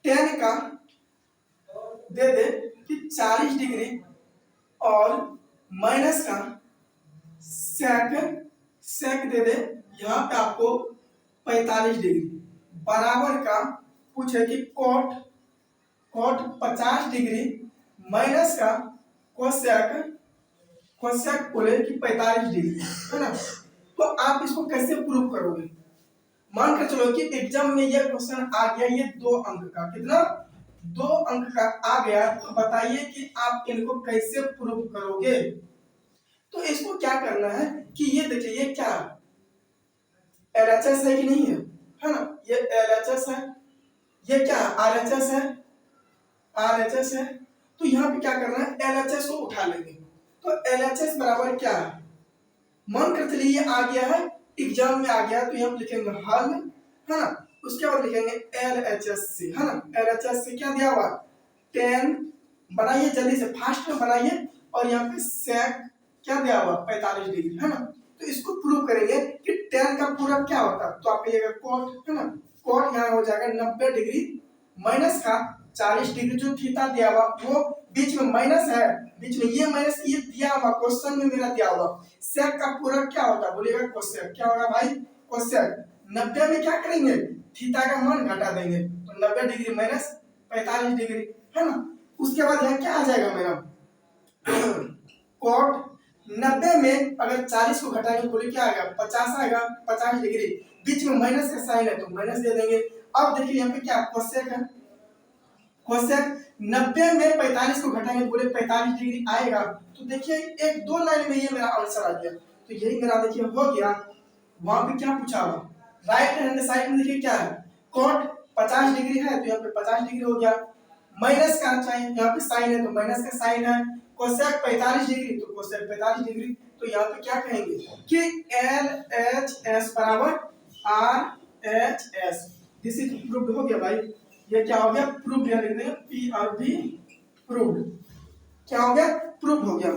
10 का दे दे कि 40 डिग्री और माइनस का सेक दे दे यहाँ पे आपको 45 डिग्री बराबर का पूछे कि कॉट 50 डिग्री माइनस का कोसेक बोले कि 45 डिग्री, है ना। तो आप इसको कैसे प्रूव करोगे। मान कर चलो कि एग्जाम में ये क्वेश्चन आ गया, ये 2 अंक का, कितना 2 अंक का आ गया, तो बताइए कि आप इनको कैसे प्रूव करोगे। तो इसको क्या करना है कि ये देखिए ये क्या LHS है कि नहीं है ना, ये LHS है, ये क्या RHS है, RHS है। तो यहाँ पे क्या करना है LHS को उठा लेंगे। तो LHS बराबर क्या है, मान कर चलिए ये आ गया है, एग्जाम में आ गया, तो यहाँ लिखेंगे हल, है ना। उसके बाद लिखेंगे LHS से, है ना। LHS से क्या दिया हुआ 10, बनाइए जल्दी से फास्ट में बनाइए, और यहाँ पे सेक क्या दिया हुआ 45 डिग्री, है ना। तो इसको प्रूव करेंगे कि 10 का पूरक क्या होता है, तो आप कहिएगा कॉट, है ना। कॉट यहाँ हो जाएगा 90 डिग्री माइनस का 40 डिग्री, जो थीटा दिया हुआ वो बीच में माइनस है, बीच में ये माइनस ये दिया हुआ क्वेश्चन में मेरा दिया हुआ। सेक का पूरक क्या होता है, बोलिएगा कोसेक। क्या होगा भाई कोसेक। 90 में क्या करेंगे थीटा का मान घटा देंगे, तो 90 डिग्री माइनस 45 डिग्री, है ना। उसके बाद यहाँ क्या आ जाएगा मेरा कॉट 90 में अगर 40 को घटाएंगे बोले क्या आएगा 50 आएगा, 50 डिग्री, बीच में माइनस का साइन है तो माइनस दे देंगे। अब देखिए यहाँ पे क्या कोसेक है, कोसेक 90 में 45 को घटाएंगे बोले 45 डिग्री आएगा। तो देखिए एक दो लाइन में ये मेरा आंसर आ गया, तो यही मेरा देखिए हो गया। वहां पे क्या पूछा हुआ, राइट हैंड साइड में देखिए क्या है, कॉट 50 डिग्री है तो यहाँ पे 50 डिग्री हो गया, माइनस का साइन यहाँ पे साइन है तो माइनस का साइन है, कोसेक 45 डिग्री तो कोसेक 45 डिग्री। तो यहाँ पे क्या कहेंगे कि LHS बराबर RHS, दिस इज प्रूव्ड हो गया भाई। ये क्या हो गया, प्रूव्ड, या लिख देंगे PRV प्रूव्ड। क्या हो गया, प्रूव्ड हो गया।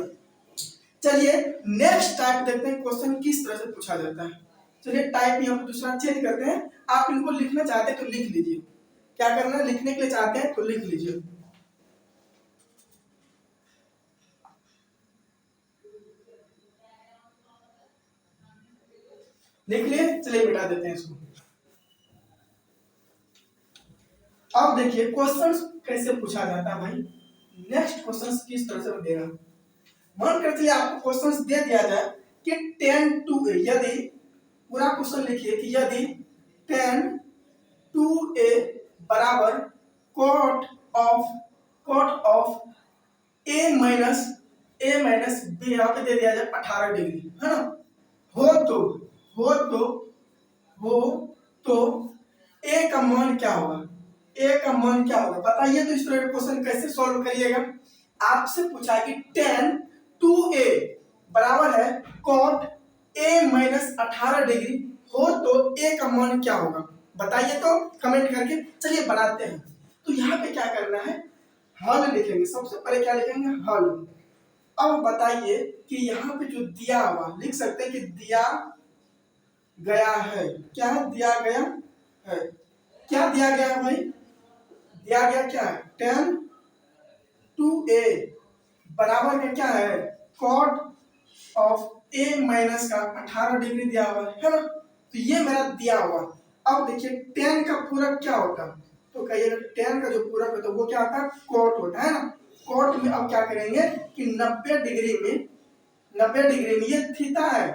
चलिए नेक्स्ट टाइप देखते हैं क्वेश्चन किस तरह से पूछा जाता है। चलिए टाइप यहाँ पे दूसरा चेंज करते हैं, आप इनको लिखना चाहते हैं तो लिख लीजिए, क्या करना है लिखने के लिए चाहते हैं तो लिख लीजिए। लिख लिए, चलिए मिटा देते हैं इसको। अब देखिए क्वेश्चंस कैसे पूछा जाता है भाई, नेक्स्ट क्वेश्चंस किस तरह से देगा। मान कर चलिए आपको क्वेश्चंस दे दिया जाए कि 10 to a, यदि पूरा क्वेश्चन लिखिए कि यदि 10 to a बराबर cot of a minus b यहाँ पे दे दिया जाए 18 डिग्री है ना, हो तो a का मान क्या होगा, a का मान क्या होगा बताइए। तो इस तरह क्वेश्चन कैसे सॉल्व करिएगा, आपसे पूछा कि 10 to a बराबर है cot a माइनस 18 डिग्री, हो तो a का मान क्या होगा बताइए तो कमेंट करके। चलिए बनाते हैं। तो यहाँ पे क्या करना है, हल लिखेंगे, सबसे पहले क्या लिखेंगे, हल। अब बताइए कि यहाँ पे जो दिया हुआ लिख सकते हैं कि दिया गया है, क्या है दिया गया है, क्या दिया गया है भाई, दिया गया क्या है 10 to a बराबर का क्या है cot ऑफ a माइनस का 18 डिग्री दिया हुआ है ना, तो ये मेरा दिया हुआ। अब देखिए 10 का पूरक क्या होता है, तो कहिएगा 10 का जो पूरक होता है वो क्या होता है cot होता है ना। cot में अब क्या करेंगे कि 90 डिग्री में ये थीटा है,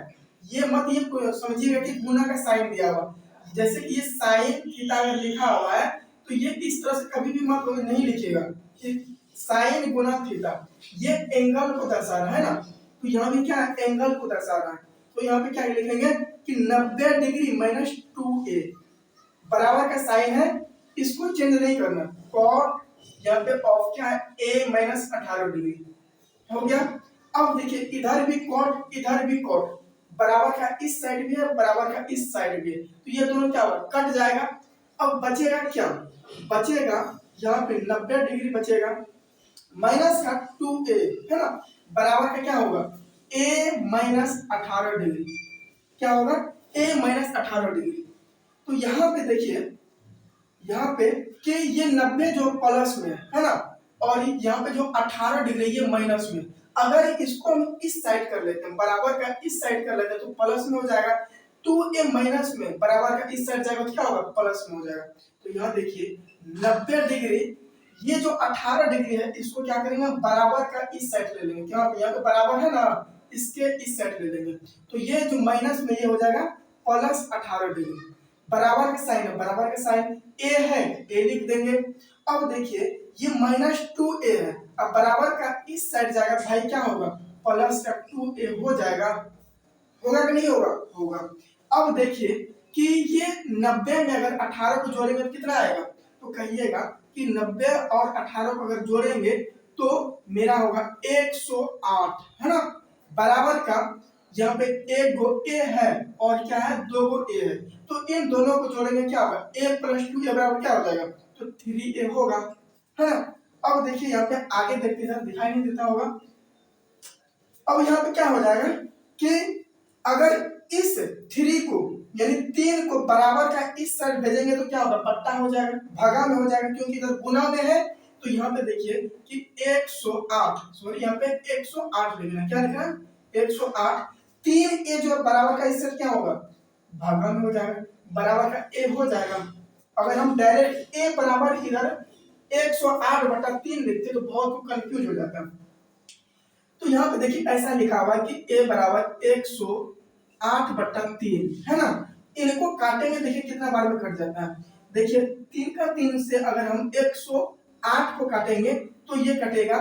ये मत ये समझिएगा कि गुना का साइन दिया हुआ, जैसे कि ये साइन थीटा अगर लिखा हुआ है तो ये इस तरह से कभी भी मत नहीं लिखिएगा कि साइन गुना थीटा, ये एंगल को दर्शा रहा है ना, तो यहाँ भी क्या है एंगल को दर्शा रहा है। तो यहाँ पे क्या लिखेंगे कि 90 डिग्री माइनस 2a बराबर का साइन है, इसको चेंज नहीं करना, कॉट यहाँ पे ऑफ क्या है a माइनस 18 डिग्री हो गया। अब देखिए इधर भी कॉट इधर भी कॉट, बराबर का इस साइड भी है बराबर का इस साइड भी है, तो ये दोनों क्या होगा कट जाएगा। अब बचेगा क्या, बचेगा यहाँ पे 90 डिग्री बचेगा माइनस का 2a है ना, बराबर का क्या होगा a माइनस 18 डिग्री, क्या होगा a माइनस 18 डिग्री। तो यहाँ पे देखिए यहाँ पे कि ये 90 जो प्लस में है ना, और यहाँ पे जो 18 डिग्री ये माइनस में, अगर इसको हम इस साइड कर लेते हैं बराबर का इस साइड कर लेते हैं तो प्लस में हो जाएगा, 2a माइनस में बराबर का इस साइड जाएगा तो क्या होगा प्लस में हो जाएगा। तो यहाँ देखिए 90 डिग्री ये जो 18 डिग्री है इसको क्या करेंगे बराबर का इस साइड ले लेंगे, क्या यहाँ पे बराबर है ना, इसके इस साइड ले लेंगे, तो ये जो माइनस में ये हो जाएगा प्लस 18 डिग्री, बराबर का साइन है बराबर का साइन a है a लिख देंगे। अब देखिए ये माइनस 2a है, अब बराबर का इस साइड जाएगा भाई क्या होगा प्लस का 2a हो जाएगा, होगा कि नहीं होगा, होगा। अब देखिए कि ये 90 में अगर 18 को जोड़ेंगे तो कितना आएगा, तो कहिएगा कि 90 और 18 को अगर जोड़ेंगे तो मेरा होगा 108 है ना, बराबर का यहाँ पे एक गो a है और क्या है दो गो a है, तो इन दोनों को जोड़ेंगे क्या होगा a प्लस 2a बराबर क्या हो जाएगा तो 3a होगा है ना। अब देखिए यहाँ पे आगे देखते हैं दिखाई नहीं देता होगा। अब यहाँ पे क्या हो जाएगा कि अगर इस 3 को यानी 3 को बराबर का इस साइड भेजेंगे तो क्या होगा बट्टा हो जाएगा, भागा में हो जाएगा, क्योंकि इधर गुना में है। तो यहाँ पे देखिए कि 108 सॉरी यहाँ पे 108 लिखना, क्या लिखना है 108, 3a जो बराबर का इस साइड क्या होगा भागा में हो जाएगा, बराबर का a हो जाएगा। अगर हम डायरेक्ट a बराबर इधर 108 बटा 3 लिखते तो बहुत कंफ्यूज हो जाता है। तो यहाँ पे देखिए ऐसा लिखा हुआ है कि a बराबर 108/3 है ना। इनको काटेंगे, देखिए कितना बार में कट जाता है। देखिए 3 का 3 से अगर हम 108 को काटेंगे तो ये कटेगा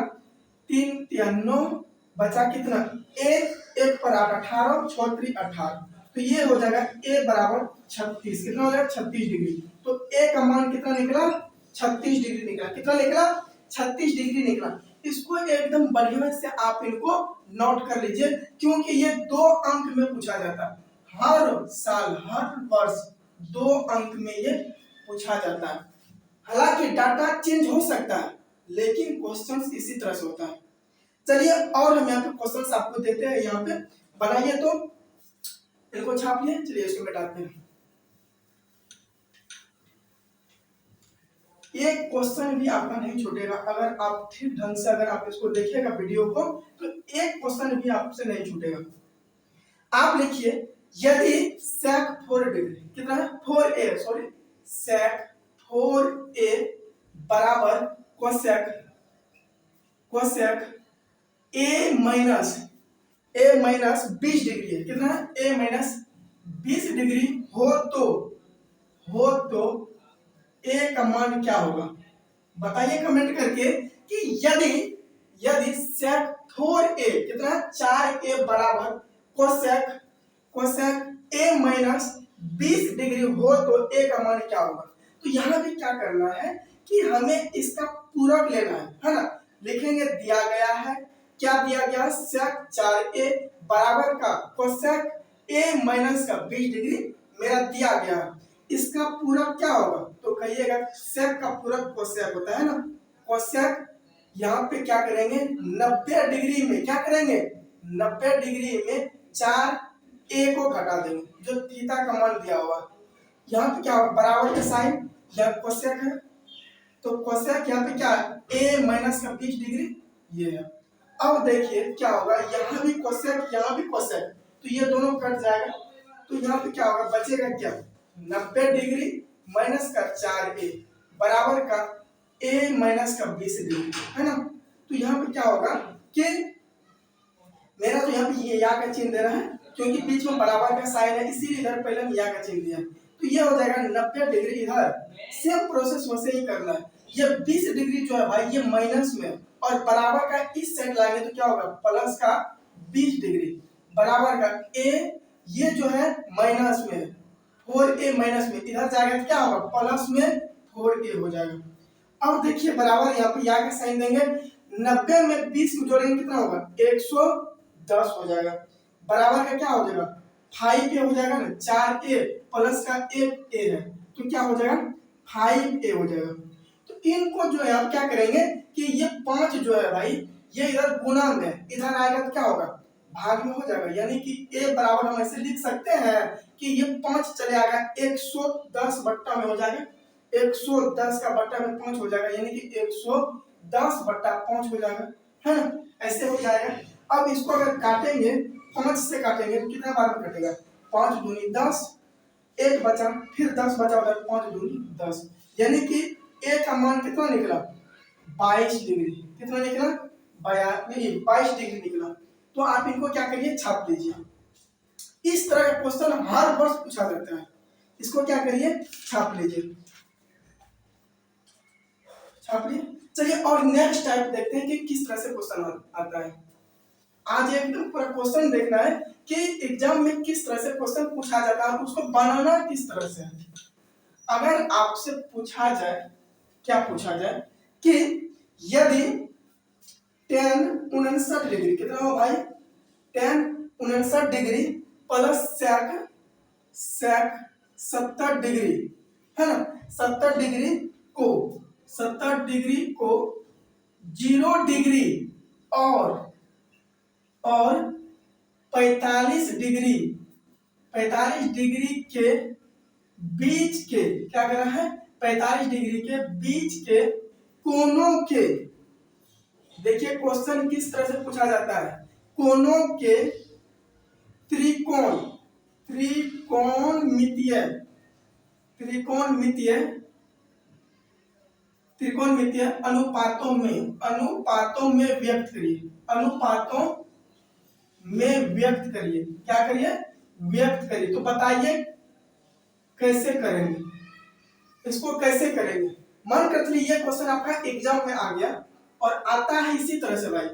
3 या 9, बचा कितना, एक पर 8, 18, 6 3 18, तो ये हो जाएगा a बराबर 36। कितना हो जाएगा, 36 डिग्री। तो a का मान कितना निकला, 36 डिग्री निकला। कितना निकला, 36 डिग्री निकला। इसको एकदम बढ़िया से आप इनको नोट कर लीजिए, क्योंकि ये 2 अंक में पूछा जाता है। हर साल, हर वर्ष 2 अंक में ये पूछा जाता है। हालांकि डाटा चेंज हो सकता है, लेकिन क्वेश्चंस इसी तरह से होता है। चलिए और हम यहाँ पे क्वेश्चंस आपको देते हैं, यहाँ पे बनाइए, तो इनको छाप लिए। चलिए इसको मिटाते हैं। एक क्वेश्चन भी आपका नहीं छूटेगा, अगर आप ठीक ढंग से अगर आप इसको देखिएगा वीडियो को, तो एक क्वेश्चन भी आपसे नहीं छूटेगा। आप लिखिए, यदि sec 4 डिग्री कितना है, 4a, सॉरी sec 4a बराबर cosec a माइनस 20 डिग्री है। कितना है, a माइनस 20 डिग्री हो तो a का मान क्या होगा, बताइए कमेंट करके कि यदि sec 4a कितना है, 4a बराबर कोसेक a माइनस 20 डिग्री हो तो a का मान क्या होगा। तो यहाँ भी क्या करना है कि हमें इसका पूरक लेना है ना। लिखेंगे, दिया गया है, क्या दिया गया, sec 4a बराबर का कोसेक a माइनस का 20 डिग्री मेरा दिया गया है। इसका पूरक क्या होगा, तो कहिएगा sec का पूरक कोसेक होता है ना। कोसेक यहाँ पे क्या करेंगे, 90 डिग्री में क्या करेंगे, 90 डिग्री में 4a को घटा देंगे, जो थीटा का मान दिया हुआ। यहाँ पे क्या होगा, बराबर का साइन, यह कोसेक है, तो कोसेक यहाँ पे क्या है, a माइनस का 20 डिग्री ये है। अब देखिए क्या होगा, यहाँ भी कोसेक, यहाँ भी कोसेक, तो ये दोनों कट जाएगा। तो यहाँ पे क्या होगा, बचेगा क्या, 90 डिग्री माइनस का 4a बराबर का a माइनस का 20 डिग्री है ना। तो यहाँ पे क्या होगा कि मेरा तो यहाँ पे ये या का चिन्ह दे रहा है, क्योंकि बीच में बराबर का साइन है, इसीलिए इधर पहले हम या का चिन्ह दिया। तो ये हो जाएगा 90 डिग्री, इधर सेम प्रोसेस वैसे ही करना है। ये 20 डिग्री जो है भाई, ये माइनस में, और बराबर का इस साइड लाएंगे तो क्या होगा, प्लस का 20 डिग्री बराबर का a, ये जो है माइनस में, 4a माइनस में, इधर जाएगा तो क्या होगा, प्लस में 4a हो जाएगा। अब देखिए बराबर, यहाँ पे या का साइन देंगे, 90 में 20 में जोड़ेंगे कितना होगा, 110 हो जाएगा। बराबर का क्या हो जाएगा, 5a हो जाएगा ना, 4a प्लस का 1a है, तो क्या हो जाएगा, 5a हो जाएगा। तो इनको जो है आप क्या करेंगे कि ये 5 जो है भाई, ये इधर गुणा में, इधर आएगा तो क्या होगा, भाग में हो जाएगा। यानी कि a बराबर हम ऐसे लिख सकते हैं कि ये 5 चले आएगा, 110 बट्टा में हो जाएगा, 110 का बट्टा में 5 हो जाएगा, यानी कि 110/5 हो जाएगा, है ना, ऐसे हो जाएगा। अब इसको अगर काटेंगे, 5 से काटेंगे तो कितना बार में कटेगा, 5 दूनी 10, 1 बचा, फिर 10 बचा, उधर 5 दूनी 10, यानी कि a का मान कितना निकला, 22 डिग्री। कितना निकला, 22 डिग्री निकला। तो आप इनको क्या करिए, छाप लीजिए। इस तरह का क्वेश्चन हर वर्ष पूछा जाता है, इसको क्या करिए, छाप लीजिए, छाप लिए। चलिए और नेक्स्ट टाइप देखते हैं कि किस तरह से क्वेश्चन आता है। आज एकदम पूरा क्वेश्चन देखना है कि एग्जाम में किस तरह से क्वेश्चन पूछा जाता है, उसको बनाना किस तरह से है। अगर आपसे पूछा जाए, क्या पूछा जाए कि यदि tan 59 डिग्री, कितना हो भाई, tan 59 degree plus sec 70 degree है ना, 70 डिग्री को 0 डिग्री और 45 डिग्री के बीच के, क्या कर रहा है, 45 डिग्री के बीच के कोनों के, देखिए क्वेश्चन किस तरह से पूछा जाता है, कोनों के त्रिकोणमितीय अनुपातों में व्यक्त करिए, अनुपातों में व्यक्त करिए। क्या करिए? व्यक्त करिए। तो बताइए कैसे करेंगे, इसको कैसे करेंगे? मान कर चलिए ये क्वेश्चन आपका एग्जाम में आ गया और आता है इसी तरह से भाई,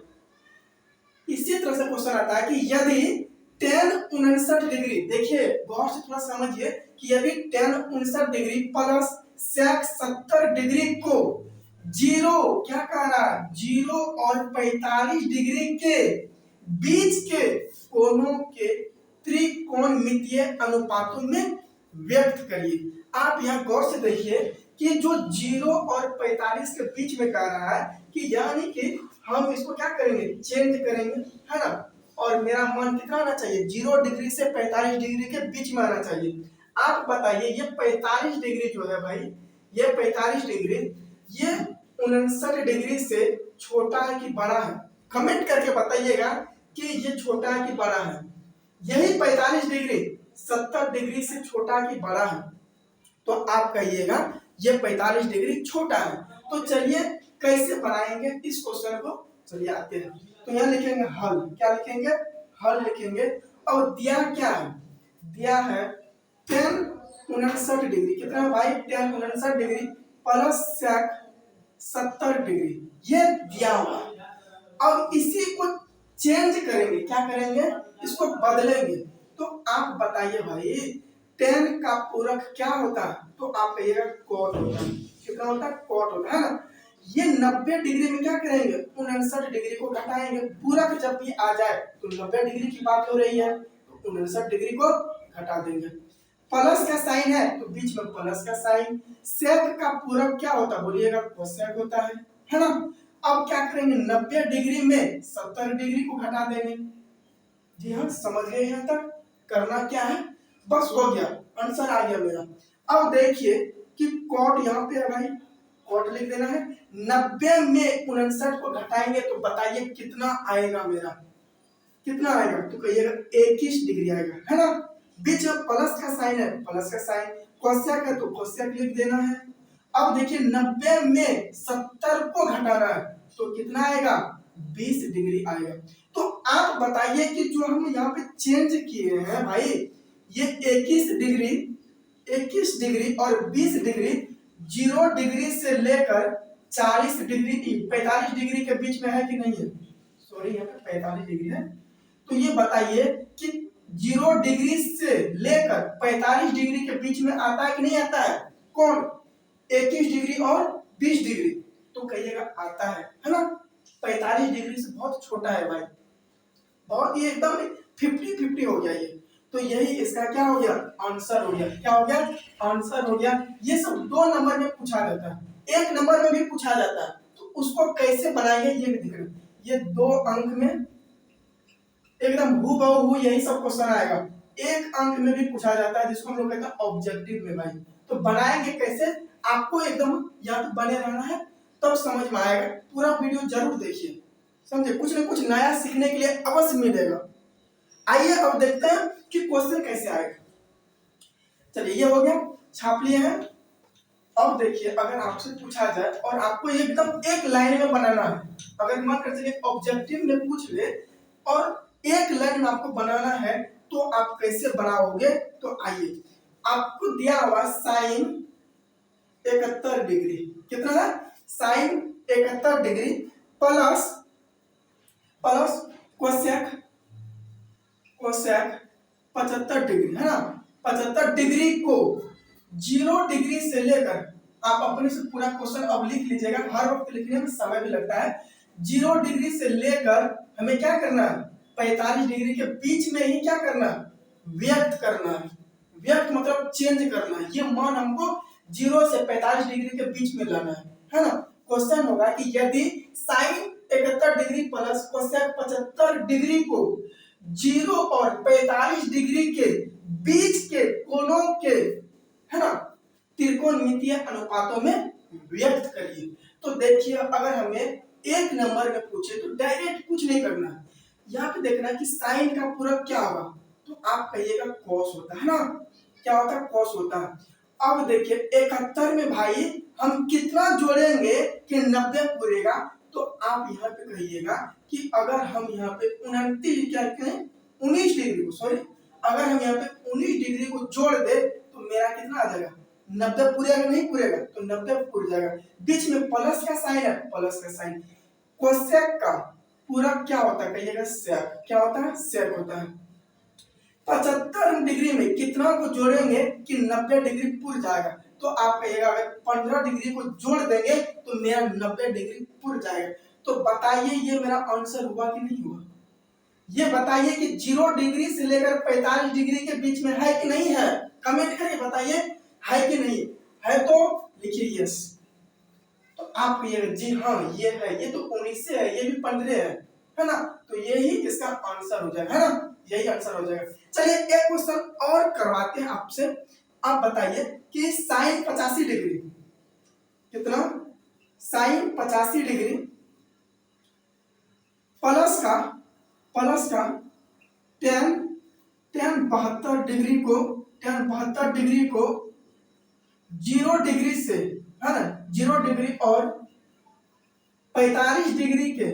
इसी तरह से क्वेश्चन आता है कि यदि tan 59 डिग्री, देखिए गौर से थोड़ा समझिए कि यदि tan 59 degree plus sec 70 degree को जीरो, क्या कह रहा है, जीरो और 45 डिग्री के बीच के कोणों के त्रिकोणमितीय अनुपातों में व्यक्त करिए। आप यहाँ गौर से देखिए कि जो जीरो और 45 के बीच में कह रहा है कि यानी कि हम इसको क्या करेंगे, चेंज करेंगे, है ना। और मेरा मान कितना आना चाहिए, 0 डिग्री से 45 डिग्री के बीच में आना चाहिए। आप बताइए ये 45 डिग्री जो है भाई, ये 45 डिग्री ये 59 डिग्री से छोटा है कि बड़ा है? कमेंट करके बताइएगा कि ये छोटा है कि बड़ा है। यही 45 डिग्री 70 डिग्री से छोटा है कि बड़ा है? तो आप कहिएगा ये 45 डिग्री छोटा है। तो चलिए कैसे बनाएंगे इस क्वेश्चन को, चलिए आते हैं। तो यहाँ लिखेंगे हल, क्या लिखेंगे, हल लिखेंगे। और दिया क्या है, दिया है tan 59 डिग्री, कितना भाई, tan 59 degree plus sec 70 degree, ये दिया हुआ। अब इसी को चेंज करेंगे, क्या करेंगे, इसको बदलेंगे। तो आप बताइए भाई tan का पूरक क्या होता है? तो आप कहिएगा cot होता है। कितना होता है, cot होता है ना। ये 90 डिग्री में क्या करेंगे, 59 डिग्री को घटाएंगे। पूरक जब भी आ जाए तो 90 डिग्री की बात हो रही है तो 59 डिग्री को घटा देंगे। प्लस का साइन है तो बीच में प्लस का साइन। सेक का पूरक क्या होता है, बोलिएगा कोसेक होता है ना। अब क्या करेंगे, 90 डिग्री में 70 डिग्री को घटा देंगे। जी हाँ, समझ गए यहाँ तक? करना क्या है, बस हो गया, आंसर आ गया मेरा। अब देखिए कि कॉट यहाँ पे है भाई, कॉट लिख देना है। 90 में 59 को घटाएंगे तो बताइए कितना आएगा मेरा, कितना आएगा? तो कहिएगा 21 डिग्री आएगा, है ना। बीच में प्लस का साइन है, प्लस का साइन, कोसेक है तो कोसेक लिख देना है। अब देखिए 90 में 70 को घटाना है तो कितना आएगा, 20 डिग्री आएगा। तो आप बताइए कि जो हम यहाँ पे चेंज किए हैं भाई, ये 21 डिग्री, 21 डिग्री और 20 डिग्री 0 डिग्री से लेकर 40 डिग्री 45 डिग्री के बीच में है कि नहीं है? सॉरी यहाँ पे 45 डिग्री है। तो ये बताइए कि 0 डिग्री से लेकर 45 डिग्री के बीच में आता है कि नहीं आता है? कौन, 21 डिग्री और 20 डिग्री? तो कहिएगा आता है ना। 45 डिग्री से बहुत छोटा है भाई, बहुत ही एकदम 50-50 हो गया ये। तो यही इसका क्या हो गया, आंसर हो गया। क्या हो गया, आंसर हो गया। ये सब 2 नंबर में पूछा जाता है, 1 नंबर में भी पूछा जाता है। तो उसको कैसे बनाएंगे ये भी दिख रहा है। ये 2 अंक में एकदम हूबहू यही सब क्वेश्चन आएगा। 1 अंक में भी पूछा जाता है जिसको हम लोग कहते हैं ऑब्जेक्टिव में भाई। तो बनाएंगे कैसे, आपको एकदम याद बने रहना है, तब समझ में आएगा। पूरा वीडियो जरूर देखिए, समझे, कुछ न कुछ नया सीखने के लिए अवश्य मिलेगा। आइए अब देखते हैं कि क्वेश्चन कैसे आएगा। चलिए ये हो गया, छाप लिए हैं। अब देखिए अगर आपसे पूछा जाए और आपको एकदम एक लाइन में बनाना है, अगर मान कर चलिए ऑब्जेक्टिव में पूछ ले और एक लाइन में आपको बनाना है तो आप कैसे बनाओगे? तो आइए, आपको दिया हुआ साइन 71 डिग्री, कितना है, sine 71 degree plus plus cosec, cosec 75 degree, है ना। 75 डिग्री को 0 डिग्री से लेकर, आप अपने से पूरा क्वेश्चन अब लिख लीजिएगा, हर वक्त लिखने में समय भी लगता है। 0 डिग्री से लेकर हमें क्या करना है, 45 डिग्री के बीच में ही क्या करना है, व्यक्त करना है। व्यक्त मतलब चेंज करना है। ये मान हमको 0 से 45 डिग्री के बीच में लाना है ना। क्वेश्चन होगा कि यदि sine 71 degree plus cosec 75 degree को 0 और 45 डिग्री के बीच के कोणों के, है ना, त्रिकोणमितीय अनुपातों में व्यक्त करिए। तो देखिए अगर हमें 1 नंबर में पूछे तो डायरेक्ट कुछ नहीं करना है, यहाँ पे देखना कि साइन का पूरक क्या होगा। तो आप कहिएगा कॉस होता है ना, क्या होता है, कॉस होता है। अब देखिए 71 में भाई हम कितना जोड़ेंगे कि 90 पूरेगा? तो आप यहाँ पे कहिएगा कि अगर हम यहाँ पे 29 क्या कहें 19 डिग्री को, सॉरी, अगर हम यहाँ पे 19 डिग्री को जोड़ दे तो मेरा कितना आ जाएगा 90 पूरेगा नहीं पूरेगा, तो 90 पूर जाएगा। बीच में प्लस का साइन है, प्लस का साइन। कोसेक का पूरक क्या होता है कहिएगा सेक, क्या होता है सेक होता है। 75 डिग्री में कितना को जोड़ेंगे कि 90 डिग्री पूर जाएगा, तो आप कहिएगा अगर 15 डिग्री को जोड़ देंगे तो मेरा 90 डिग्री पूर जाएगा। तो बताइए ये मेरा आंसर हुआ कि नहीं हुआ? ये बताइए कि 0 डिग्री से लेकर 45 डिग्री के बीच में है कि नहीं है? कमेंट करके बताइए है कि नहीं है, तो लिखिए यस। तो आप कहिएगा जी हाँ ये है, ये तो 19 से है, ये भी 15 है ना, तो यही इसका आंसर हो जाएगा, है ना, यही आंसर हो जाएगा। चलिए एक क्वेश्चन और करवाते हैं आपसे। आप बताइए कि साइन 85 डिग्री कितना, साइन 85 डिग्री प्लस का टेन 72 डिग्री को 0 डिग्री से, है ना, 0 डिग्री और 45 डिग्री के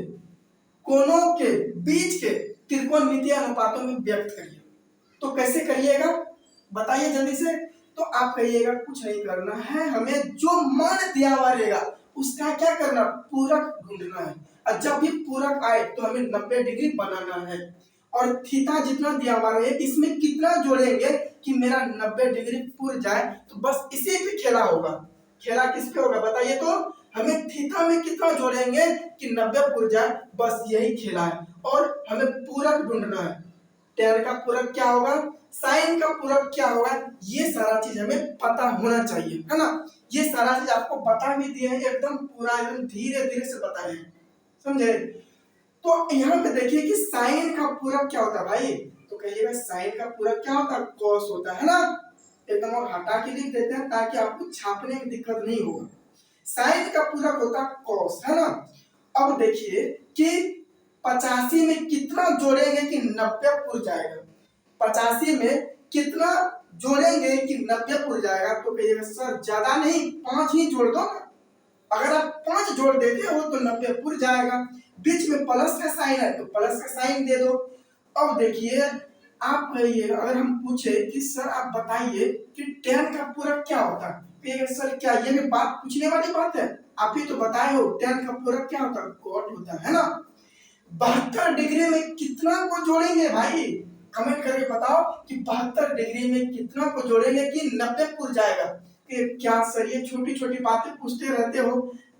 कोनों के बीच के त्रिकोणमितीय अनुपातों में व्यक्त करिए। तो कैसे करिएगा बताइए जल्दी से। तो आप कहिएगा कुछ नहीं करना है, हमें जो मान दिया हुआ रहेगा उसका क्या करना, पूरक ढूंढना है। और जब भी पूरक आए तो हमें 90 डिग्री बनाना है। और थीटा जितना दिया हुआ है इसमें कितना जोड़ेंगे कि मेरा 90 डिग्री पूर जाए, तो बस इसी पे खेला होगा। खेला किस पे होगा बताइए, तो हमें थीटा में कितना जोड़ेंगे कि 90 पूर जाए, बस यही खेला है। और हमें पूरक ढूंढना है, टेन का पूरक क्या होगा, साइन का पूरक क्या होगा, ये सारा चीज हमें पता होना चाहिए, है ना। ये सारा चीज आपको बता भी दिए हैं, एकदम पूरा एकदम धीरे धीरे से बता रहे हैं, समझे। तो यहाँ पे देखिए कि साइन का पूरक क्या होता है भाई, तो कहिएगा साइन का पूरक क्या होता है, कॉस होता है ना। एकदम और हटा के लिख देते हैं ताकि आपको छापने में दिक्कत नहीं होगा। साइन का पूरक होता है कॉस, है ना। अब देखिए कि 85 में कितना जोड़ेंगे कि 90 पूर जाएगा, 85 में कितना जोड़ेंगे कि 90 पूर जाएगा, तो कहिएगा सर ज्यादा नहीं 5 ही जोड़ दो ना। अगर आप 5 जोड़ देते हो तो 90 पूर जाएगा। बीच में प्लस का साइन है तो प्लस का साइन दे दो। अब देखिए आप ये अगर हम पूछे कि सर आप बताइए कि 10 का पूरक क्या होता है, सर क्या ये भी बात पूछने वाली बात है, आप ही तो बताए हो 10 का पूरक क्या होता है, कॉट होता है ना। 72 डिग्री में कितना को जोड़ेंगे भाई, कमेंट करके बताओ कि 72 डिग्री में कितना को जोड़ेंगे कि 90 पूर जाएगा। कि क्या सर ये छोटी छोटी बातें पूछते रहते हो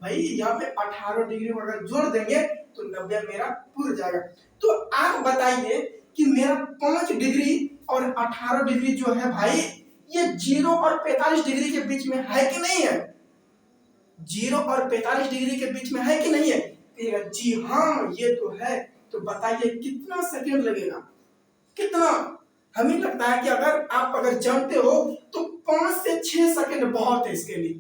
भाई, यहाँ पे 18 डिग्री को अगर जोड़ देंगे तो 90 मेरा पूर जाएगा। तो आप बताइए कि मेरा 5 डिग्री और 18 डिग्री जो है भाई, ये 0 और 45 डिग्री के बीच में है कि नहीं है, 0 और 45 डिग्री के बीच में है कि नहीं है, कहिएगा जी हाँ ये तो है। तो बताइए कितना सेकंड लगेगा, कितना, हमें लगता है कि अगर जानते हो तो 5 से 6 सेकंड बहुत है इसके लिए,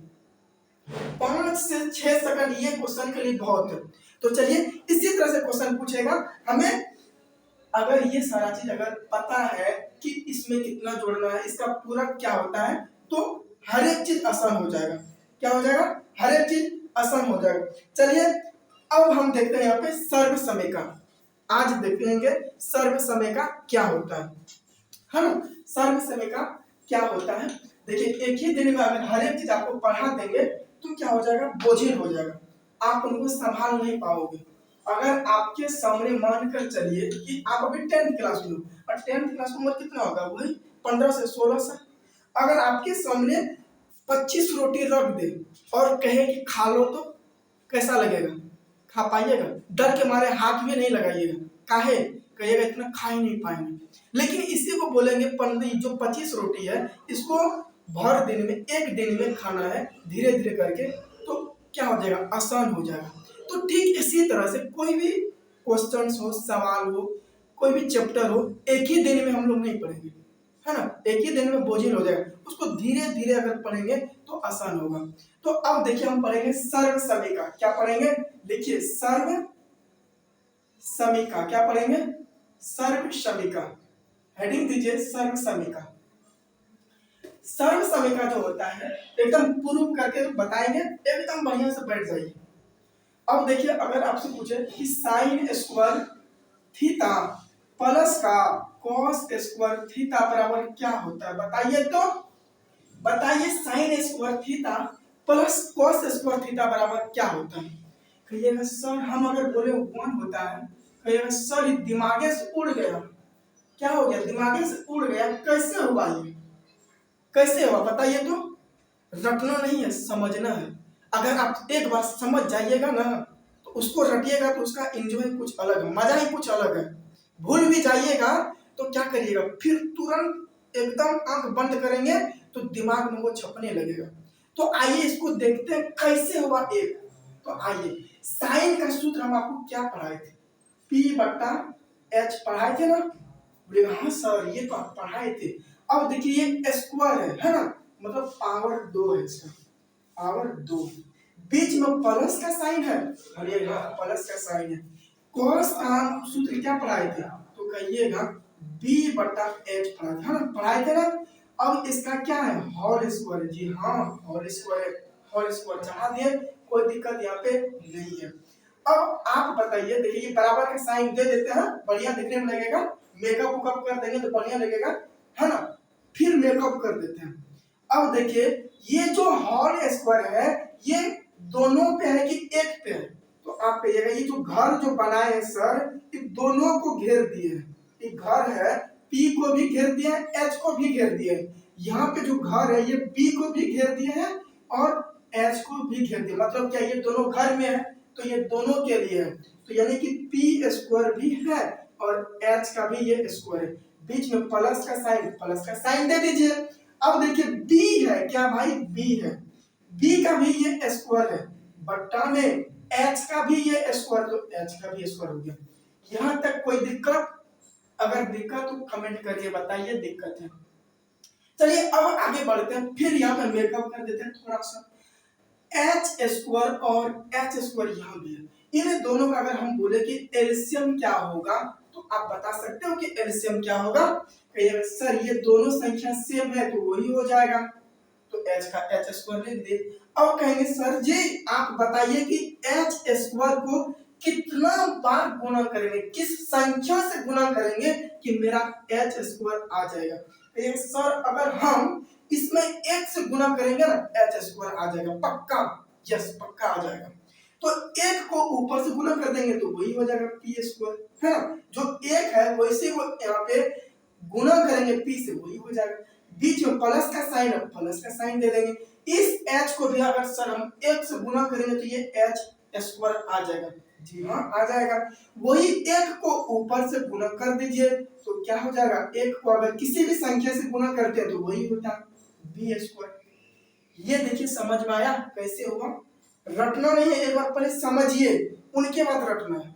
5 से 6 सेकंड ये क्वेश्चन के लिए बहुत है। तो चलिए इसी तरह से क्वेश्चन पूछेगा हमें, अगर ये सारा चीज अगर पता है कि इसमें कितना जोड़ना है, इसका पूरक क्या होता है, तो हर एक चीज आसान हो जाएगा। क्या हो जाएगा, हर एक चीज आसान हो जाएगा। चलिए अब हम देखते हैं यहाँ पे सर्व समय का, आज देखेंगे सर्व समय का क्या होता है ना। सर्व समय का क्या होता है, देखिए एक ही दिन में अगर हर एक चीज आपको पढ़ा देंगे तो क्या हो जाएगा, बोझिल हो जाएगा, आप उनको संभाल नहीं पाओगे। अगर आपके सामने मानकर चलिए कि आप अभी 10th क्लास में हो, और 10th क्लास में उम्र कितना होगा, वही 15 से 16 साल। अगर आपके सामने 25 रोटी रख दे और कहे कि खा लो, तो कैसा लगेगा, खा पाइएगा, डर के मारे हाथ भी नहीं लगाइएगा, काहे, कहिएगा इतना खा ही नहीं पाएंगे। लेकिन इसी को बोलेंगे पंडित जो 25 रोटी है इसको भर दिन में, एक दिन में खाना है धीरे धीरे करके, तो क्या हो जाएगा, आसान हो जाएगा। तो ठीक इसी तरह से कोई भी क्वेश्चन हो, सवाल हो, कोई भी चैप्टर हो, एक ही दिन में हम लोग नहीं पढ़ेंगे, है ना, एक ही दिन में बोझिल हो जाएगा, उसको धीरे धीरे अगर पढ़ेंगे तो आसान होगा। तो अब देखिए हम पढ़ेंगे सर्व समय का, क्या पढ़ेंगे, देखिए सर्व समय का, क्या पढ़ेंगे, सर्व समय का, हेडिंग दीजिए सर्व समय का। सर्व समय का जो होता है एकदम प्रूफ करके बताएंगे, एकदम बढ़िया से बैठ जाइए। अब देखिए अगर आपसे पूछे कि साइन स्क्वायर थीटा प्लस का कॉस स्क्वायर थीटा बराबर क्या होता है, बताइए तो, बताइए sign square theta plus cos square theta बराबर क्या होता है। कहिएगा सर हम अगर बोले 1 होता है, कहिएगा सर ये दिमागे से उड़ गया, क्या हो गया, दिमागे से उड़ गया, कैसे हुआ ये, कैसे हुआ बताइए तो। रटना नहीं है, समझना है। अगर आप एक बार समझ जाइएगा ना तो उसको रटिएगा तो उसका एंजॉय कुछ अलग है, मजा ही कुछ अलग है। भूल भी जाइएगा तो क्या करिएगा, फिर तुरंत एकदम आंख बंद करेंगे तो दिमाग में वो छपने लगेगा। तो आइए इसको देखते हैं कैसे हुआ एक। तो आइए, साइन का सूत्र हम आपको क्या पढ़ाए थे, P बट्टा H पढ़ाए थे ना, बोले हाँ सर ये तो आप पढ़ाए थे। अब देखिए ये स्क्वायर है ना, मतलब पावर 2 है इसका, पावर 2, बीच में प्लस का साइन है, बोलिएगा प्लस का साइन है। कॉस का हम सूत्र क्या पढ़ाए थे, तो कहिएगा B बट्टा H पढ़ाए थे, है ना, पढ़ाए थे ना। अब इसका क्या है, होल स्क्वायर, जी हाँ होल स्क्वायर, होल स्क्वायर चढ़ा दिए, कोई दिक्कत यहाँ पे नहीं है। अब आप बताइए, देखिए ये बराबर का साइन दे देते हैं, बढ़िया दिखने में लगेगा, मेकअप उकअप कर देंगे तो बढ़िया लगेगा, है ना, फिर मेकअप कर देते हैं। अब देखिए ये जो होल स्क्वायर है ये दोनों पे है कि एक पे है, तो आप कहिएगा ये जो घर जो बनाए हैं सर ये दोनों को घेर दिए हैं, ये घर है P को भी घेर दिया है, H को भी घेर दिया है। यहाँ पे जो घर है ये P को भी घेर दिए हैं और H को भी घेर दिया, मतलब क्या ये दोनों घर में है तो ये दोनों के लिए है, तो यानी कि P स्क्वायर भी है और H का भी ये स्क्वायर है, बीच में प्लस का साइन, प्लस का साइन दे दीजिए। अब देखिए B है क्या भाई, B है, B का भी ये स्क्वायर है, बट्टा में H का भी ये स्क्वायर, तो H का भी स्क्वायर हो गया। यहाँ तक कोई दिक्कत, अगर दिक्कत तो कमेंट करके बताइए दिक्कत है। चलिए अब आगे बढ़ते हैं, फिर यहाँ पे मेकअप कर देते हैं थोड़ा सा। H स्क्वायर और H स्क्वायर यहाँ भी है, इन दोनों का अगर हम बोले कि एलसीएम क्या होगा तो आप बता सकते हो कि एलसीएम क्या होगा। कहिएगा सर ये दोनों संख्या सेम है तो वही हो जाएगा, तो H का H स्क्वायर लिख दे। अब कहेंगे सर जी आप बताइए कि H स्क्वायर को कितना बार गुणा करेंगे, किस संख्या से गुणा करेंगे कि मेरा H स्क्वायर आ जाएगा। कहिए सर अगर हम इसमें 1 से गुणा करेंगे ना H स्क्वायर आ जाएगा पक्का, यस पक्का आ जाएगा। तो 1 को ऊपर से गुणा कर देंगे तो वही हो जाएगा P स्क्वायर, है ना, जो 1 है वैसे वो यहाँ पे गुणा करेंगे P से वही हो जाएगा, बीच में प्लस का साइन है, प्लस का साइन दे देंगे। इस H को भी अगर सर हम 1 से गुणा करेंगे तो ये H स्क्वायर आ जाएगा, जी हाँ आ जाएगा। वही 1 को ऊपर से गुणा कर दीजिए तो क्या हो जाएगा, 1 को अगर किसी भी संख्या से गुणा करते हैं तो वही होता है B स्क्वायर। ये देखिए समझ में आया कैसे हुआ, रटना नहीं है, एक बार पहले समझिए उनके बाद रटना है,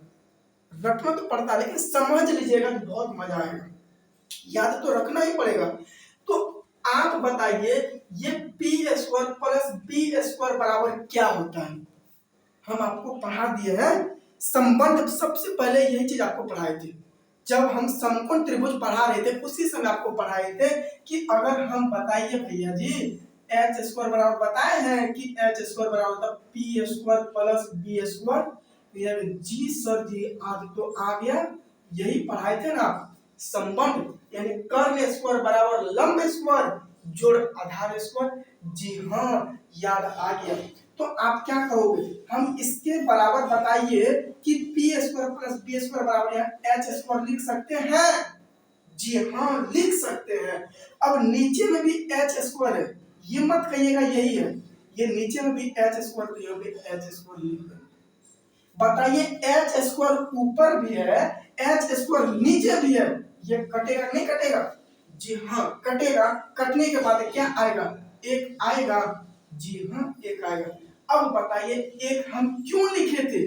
रटना तो पड़ता है लेकिन समझ लीजिएगा तो बहुत मजा आएगा, याद तो रखना ही पड़ेगा। तो आप बताइए ये P square plus B square बराबर क्या होता है, हम आपको पढ़ा दिए हैं संबंध, सबसे पहले यही चीज आपको पढ़ाए थे जब हम समकोण त्रिभुज पढ़ा रहे थे, उसी समय आपको पढ़ाए थे कि अगर हम बताइए भैया जी H स्क्वायर बराबर बताए हैं कि H स्क्वायर बराबर होता है P square plus B square, जी सर जी आज तो आ गया, यही पढ़ाए थे ना संबंध, यानी कर्ण स्क्वायर बराबर लंब स्क्वायर जोड़ आधार स्क्वायर, जी हाँ याद आ गया। तो आप क्या कहोगे, हम इसके बराबर बताइए कि P square plus B square बराबर यहाँ H स्क्वायर लिख सकते हैं, जी हाँ लिख सकते हैं। अब नीचे में भी H स्क्वायर है, ये मत कहिएगा यही है, ये नीचे में भी H स्क्वायर तो यहाँ पे H स्क्वायर लिख देंगे। बताइए H स्क्वायर ऊपर भी है H स्क्वायर नीचे भी है, ये कटेगा नहीं कटेगा, जी हाँ कटेगा, कटने के बाद क्या आएगा, एक आएगा, जी हाँ एक आएगा। अब बताइए एक हम क्यों लिखे थे,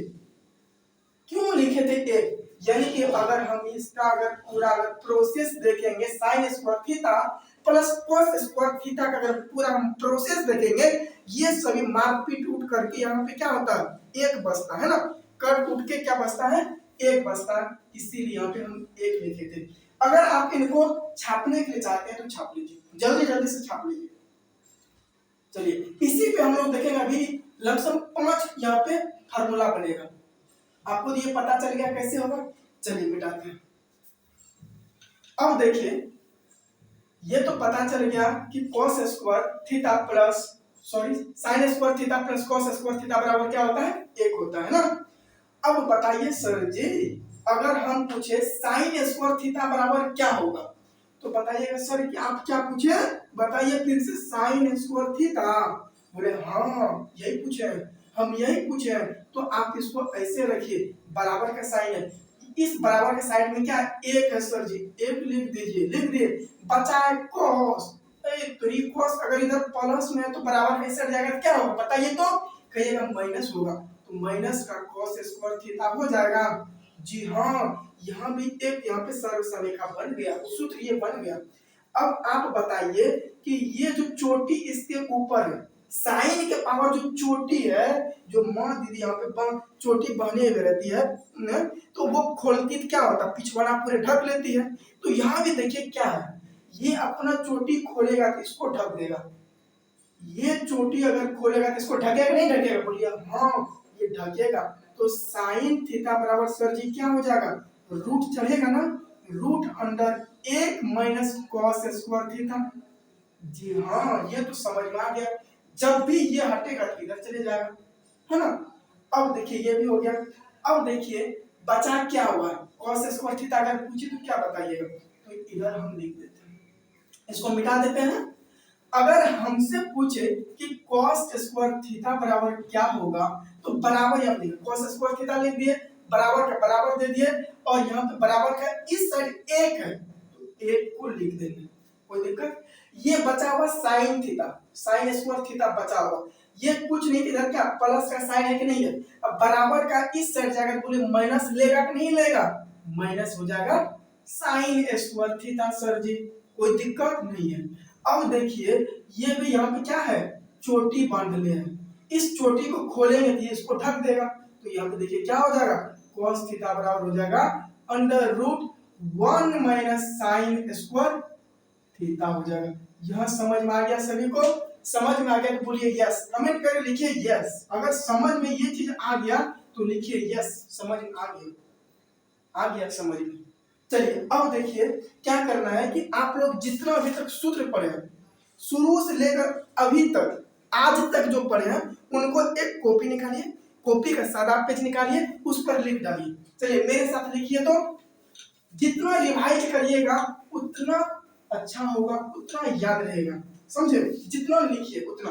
क्यों लिखे थे एक, यानी कि अगर हम इसका अगर पूरा अगर प्रोसेस देखेंगे sign square theta plus cos square theta का अगर पूरा हम प्रोसेस देखेंगे, ये सभी मारपीट उठ करके यहाँ पे क्या होता है एक बचता है ना, कट उठ के क्या बचता है एक बचता है, इसीलिए यहाँ पे हम एक लिखे थे। अगर आप इनको छापने के लिए चाहते हैं तो छाप लीजिए, जल्दी जल्दी से छाप लीजिए। चलिए इसी पे हम लोग देखेंगे अभी लमसम 5 यहाँ पे फार्मूला बनेगा। आपको ये पता चल गया कैसे होगा। चलिए मिटाते हैं। अब देखिए ये तो पता चल गया कि cos square theta plus sin square theta plus cos square theta बराबर क्या होता है, 1 होता है ना। अब बताइए सर जी, अगर हम पूछे sin स्क्वायर थीटा बराबर क्या होगा, तो बताइएगा सर कि आप क्या पूछे, बताइए फिर से sin स्क्वायर थीटा। बोले हाँ यही पूछे हैं, हम यही पूछे हैं। तो आप इसको ऐसे रखिए, बराबर का साइन है, इस बराबर के साइड में क्या एक है सर जी, एक लिख दीजिए, लिख दिए, बचा है cos। cos अगर इधर प्लस में है तो बराबर में सर जाएगा, क्या होगा बताइए, तो कहिएगा माइनस होगा, तो माइनस का cos स्क्वायर थीटा हो जाएगा। जी हाँ, यहाँ भी एक यहाँ पे सर्वसरेखा बन गया, सूत्र ये बन गया। अब आप बताइए कि ये जो चोटी इसके ऊपर है, साइन के पावर जो चोटी है, जो माँ दीदी यहाँ पे चोटी बने हुए रहती है न, तो वो खोलती क्या होता है, पिछवाड़ा पूरे ढक लेती है। तो यहाँ भी देखिए क्या है, ये अपना चोटी खोलेगा तो इसको ढक देगा, ये चोटी अगर खोलेगा तो इसको ढकेगा नहीं ढकेगा, बोलिए हाँ ये ढकेगा। तो साइन थीटा बराबर सर जी क्या हो जाएगा, रूट चढ़ेगा ना, root under 1 minus cos square theta. जी हाँ ये तो समझ में आ गया, जब भी ये हटेगा तो इधर चले जाएगा, है ना। अब देखिए ये भी हो गया। अब देखिए बचा क्या हुआ, cos स्क्वायर थीटा अगर पूछे तो क्या बताइएगा, तो इधर हम लिख देते हैं, इसको मिटा देते हैं। अगर हमसे पूछे कि cos स्क्वायर थीटा बराबर क्या होगा, तो बराबर यहाँ लिख, cos स्क्वायर थीटा लिख दिए, बराबर का बराबर दे दिए, और यहाँ पे बराबर का इस साइड एक है तो एक को लिख देंगे, कोई दिक्कत। ये बचा हुआ sine theta, sign square theta बचा हुआ, ये कुछ नहीं, इधर क्या प्लस का साइन है कि नहीं है। अब बराबर का इस साइड जाकर बोले माइनस लेगा कि नहीं लेगा, माइनस हो जाएगा साइन स्क्वायर थीटा सर जी, कोई दिक्कत नहीं है। अब देखिए ये भी यहाँ पे क्या है, चोटी बांध ले है, इस चोटी को खोलेंगे तो इसको ढक देगा, तो यहाँ पे देखिए क्या हो जाएगा, cos थीटा बराबर हो जाएगा under root 1 minus sine square theta हो जाएगा। यह समझ में आ गया सभी को, समझ में आ गया तो बोलिए यस, कमेंट करके लिखिए यस। अगर समझ में ये चीज आ गया तो लिखिए यस, समझ में आ गया समझ में। चलिए अब देखिए क्या करना है कि आप लोग जितना अभी तक सूत्र पढ़े हैं, शुरू से लेकर अभी तक आज तक जो पढ़े हैं, उनको एक कॉपी निकालिए, कॉपी का सादा पेज निकालिए, उस पर लिख डालिए। चलिए मेरे साथ लिखिए, तो जितना रिवाइज करिएगा उतना अच्छा होगा, उतना याद रहेगा, समझे, जितना लिखिए उतना।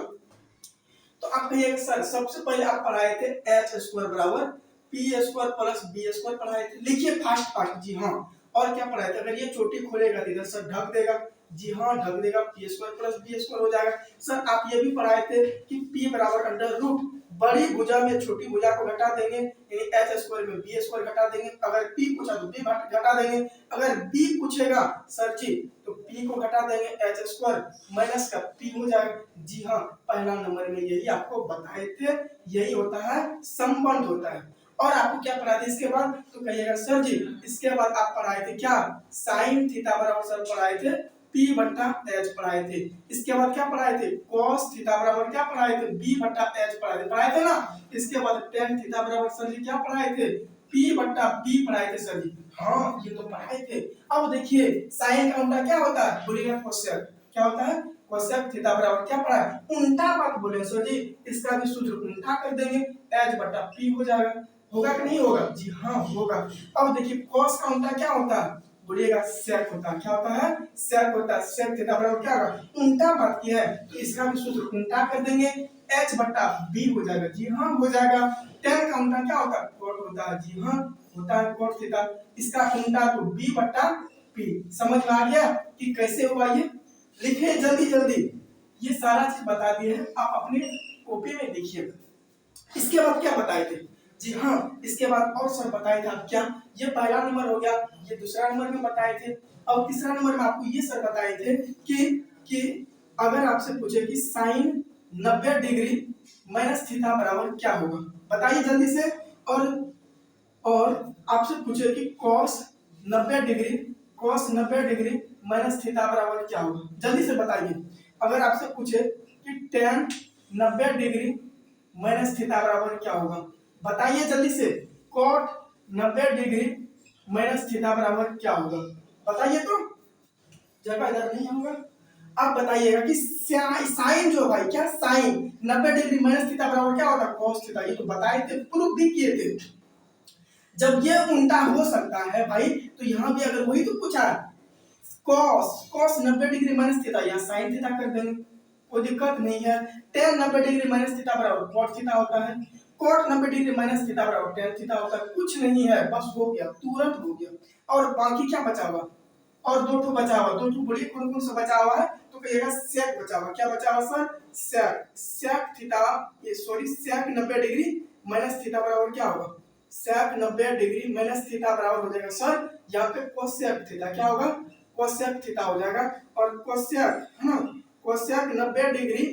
तो आप कहिएगा सर सबसे पहले आप पढ़ाए थे एच स्क्वायर बराबर P square plus B square पढ़ाए थे, लिखिए फास्ट फास्ट। जी हाँ, और क्या पढ़ाए थे, अगर ये चोटी खोलेगा तो इधर सर ढक देगा, जी हाँ ढक देगा, P square plus B square हो जाएगा। सर आप ये भी पढ़ाए थे कि पी बराबर अंडर रूट बड़ी भुजा में छोटी भुजा को घटा देंगे, यानी एच स्क्वायर में बी स्क्वायर घटा देंगे, अगर पी पूछा तो बी घटा देंगे, अगर बी पूछेगा सर जी तो पी को घटा देंगे, एच स्क्वायर माइनस का पी हो जाएगा। जी हाँ, पहला नंबर में यही आपको बताए थे, यही होता है संबंध होता है। और आपको क्या पढ़ाए थे इसके बाद, तो कहिएगा सर जी इसके बाद आप पढ़ाए थे क्या, साइन थीटा बराबर सर पढ़ाए थे P बट्टा H पढ़ाए थे। इसके बाद क्या पढ़ाए थे, cos थीटा बराबर क्या पढ़ाए थे, B बट्टा H पढ़ाए थे ना। इसके बाद tan थीटा बराबर सर जी क्या पढ़ाए थे, P बट्टा B पढ़ाए थे सर जी, हाँ ये तो पढ़ाए थे। अब देखिए साइन का उल्टा क्या होता है, बोलिएगा कोसेक, क्या होता है कोसेक थीटा बराबर क्या पढ़ा है, उल्टा बात बोले सर जी, इसका भी सूत्र उल्टा कर देंगे, H बट्टा P हो जाएगा, होगा कि नहीं होगा, जी हाँ होगा। अब देखिए cos का उल्टा क्या होता है, बोलिएगा सेक होता है, क्या होता है सेक होता है, सेक थीटा बराबर क्या होगा, उल्टा बात किया है तो इसका भी सूत्र उल्टा कर देंगे, h बट्टा b हो जाएगा, जी हाँ हो जाएगा। tan का उल्टा क्या होता है, cot होता है, जी हाँ होता है cot थीटा, इसका उल्टा तो b बट्टा p। समझ में आ गया कि कैसे हुआ, ये लिखे जल्दी जल्दी, ये सारा चीज बता दिए हैं, आप अपने कॉपी में देखिए। इसके बाद क्या बताए थे, जी हाँ इसके बाद और सर बताए थे आप क्या, ये पहला नंबर हो गया, ये दूसरा नंबर में बताए थे, और तीसरा नंबर में आपको ये सर बताए थे कि अगर आपसे पूछे कि साइन 90 डिग्री माइनस थीटा बराबर क्या होगा, बताइए जल्दी से। और आपसे पूछे कि cos 90 डिग्री माइनस थीटा बराबर क्या होगा, जल्दी से बताइए। अगर आपसे पूछे कि tan 90 डिग्री माइनस थीटा बराबर क्या होगा, बताइए जल्दी से। कॉट 90 डिग्री माइनस थीटा बराबर क्या होगा, बताइए तो, जगह इधर नहीं होगा। अब बताइएगा कि साइन जो भाई, क्या साइन 90 डिग्री माइनस थीटा बराबर क्या होता है, कॉस थीटा। ये तो बताए थे, प्रूफ भी किए थे। जब ये उल्टा हो सकता है भाई, तो यहाँ भी अगर वही तो पूछा cos, cos 90 degree minus theta, यहाँ साइन थीटा कर देंगे, कोई दिक्कत नहीं है। टेन 90 डिग्री माइनस थीटा बराबर कॉट थीटा होता है, कॉट 90 डिग्री माइनस थीटा बराबर टेन थीटा होता है। कुछ नहीं है, बस हो गया, तुरंत हो गया। और बाकी क्या बचा हुआ, और दो ठो बचा हुआ, दो ठो बोलिए कौन कौन सा बचा हुआ है, तो कहिएगा सेक बचा हुआ। क्या बचा हुआ सर, सेक, सेक थीटा, ये sorry sec 90 degree minus theta बराबर क्या होगा, सेक 90 डिग्री माइनस थीटा बराबर हो जाएगा सर, यहाँ पे कोसेक थीटा क्या होगा, कोसेक थीटा हो जाएगा। और कोसेक है ना, कोसेक 90 डिग्री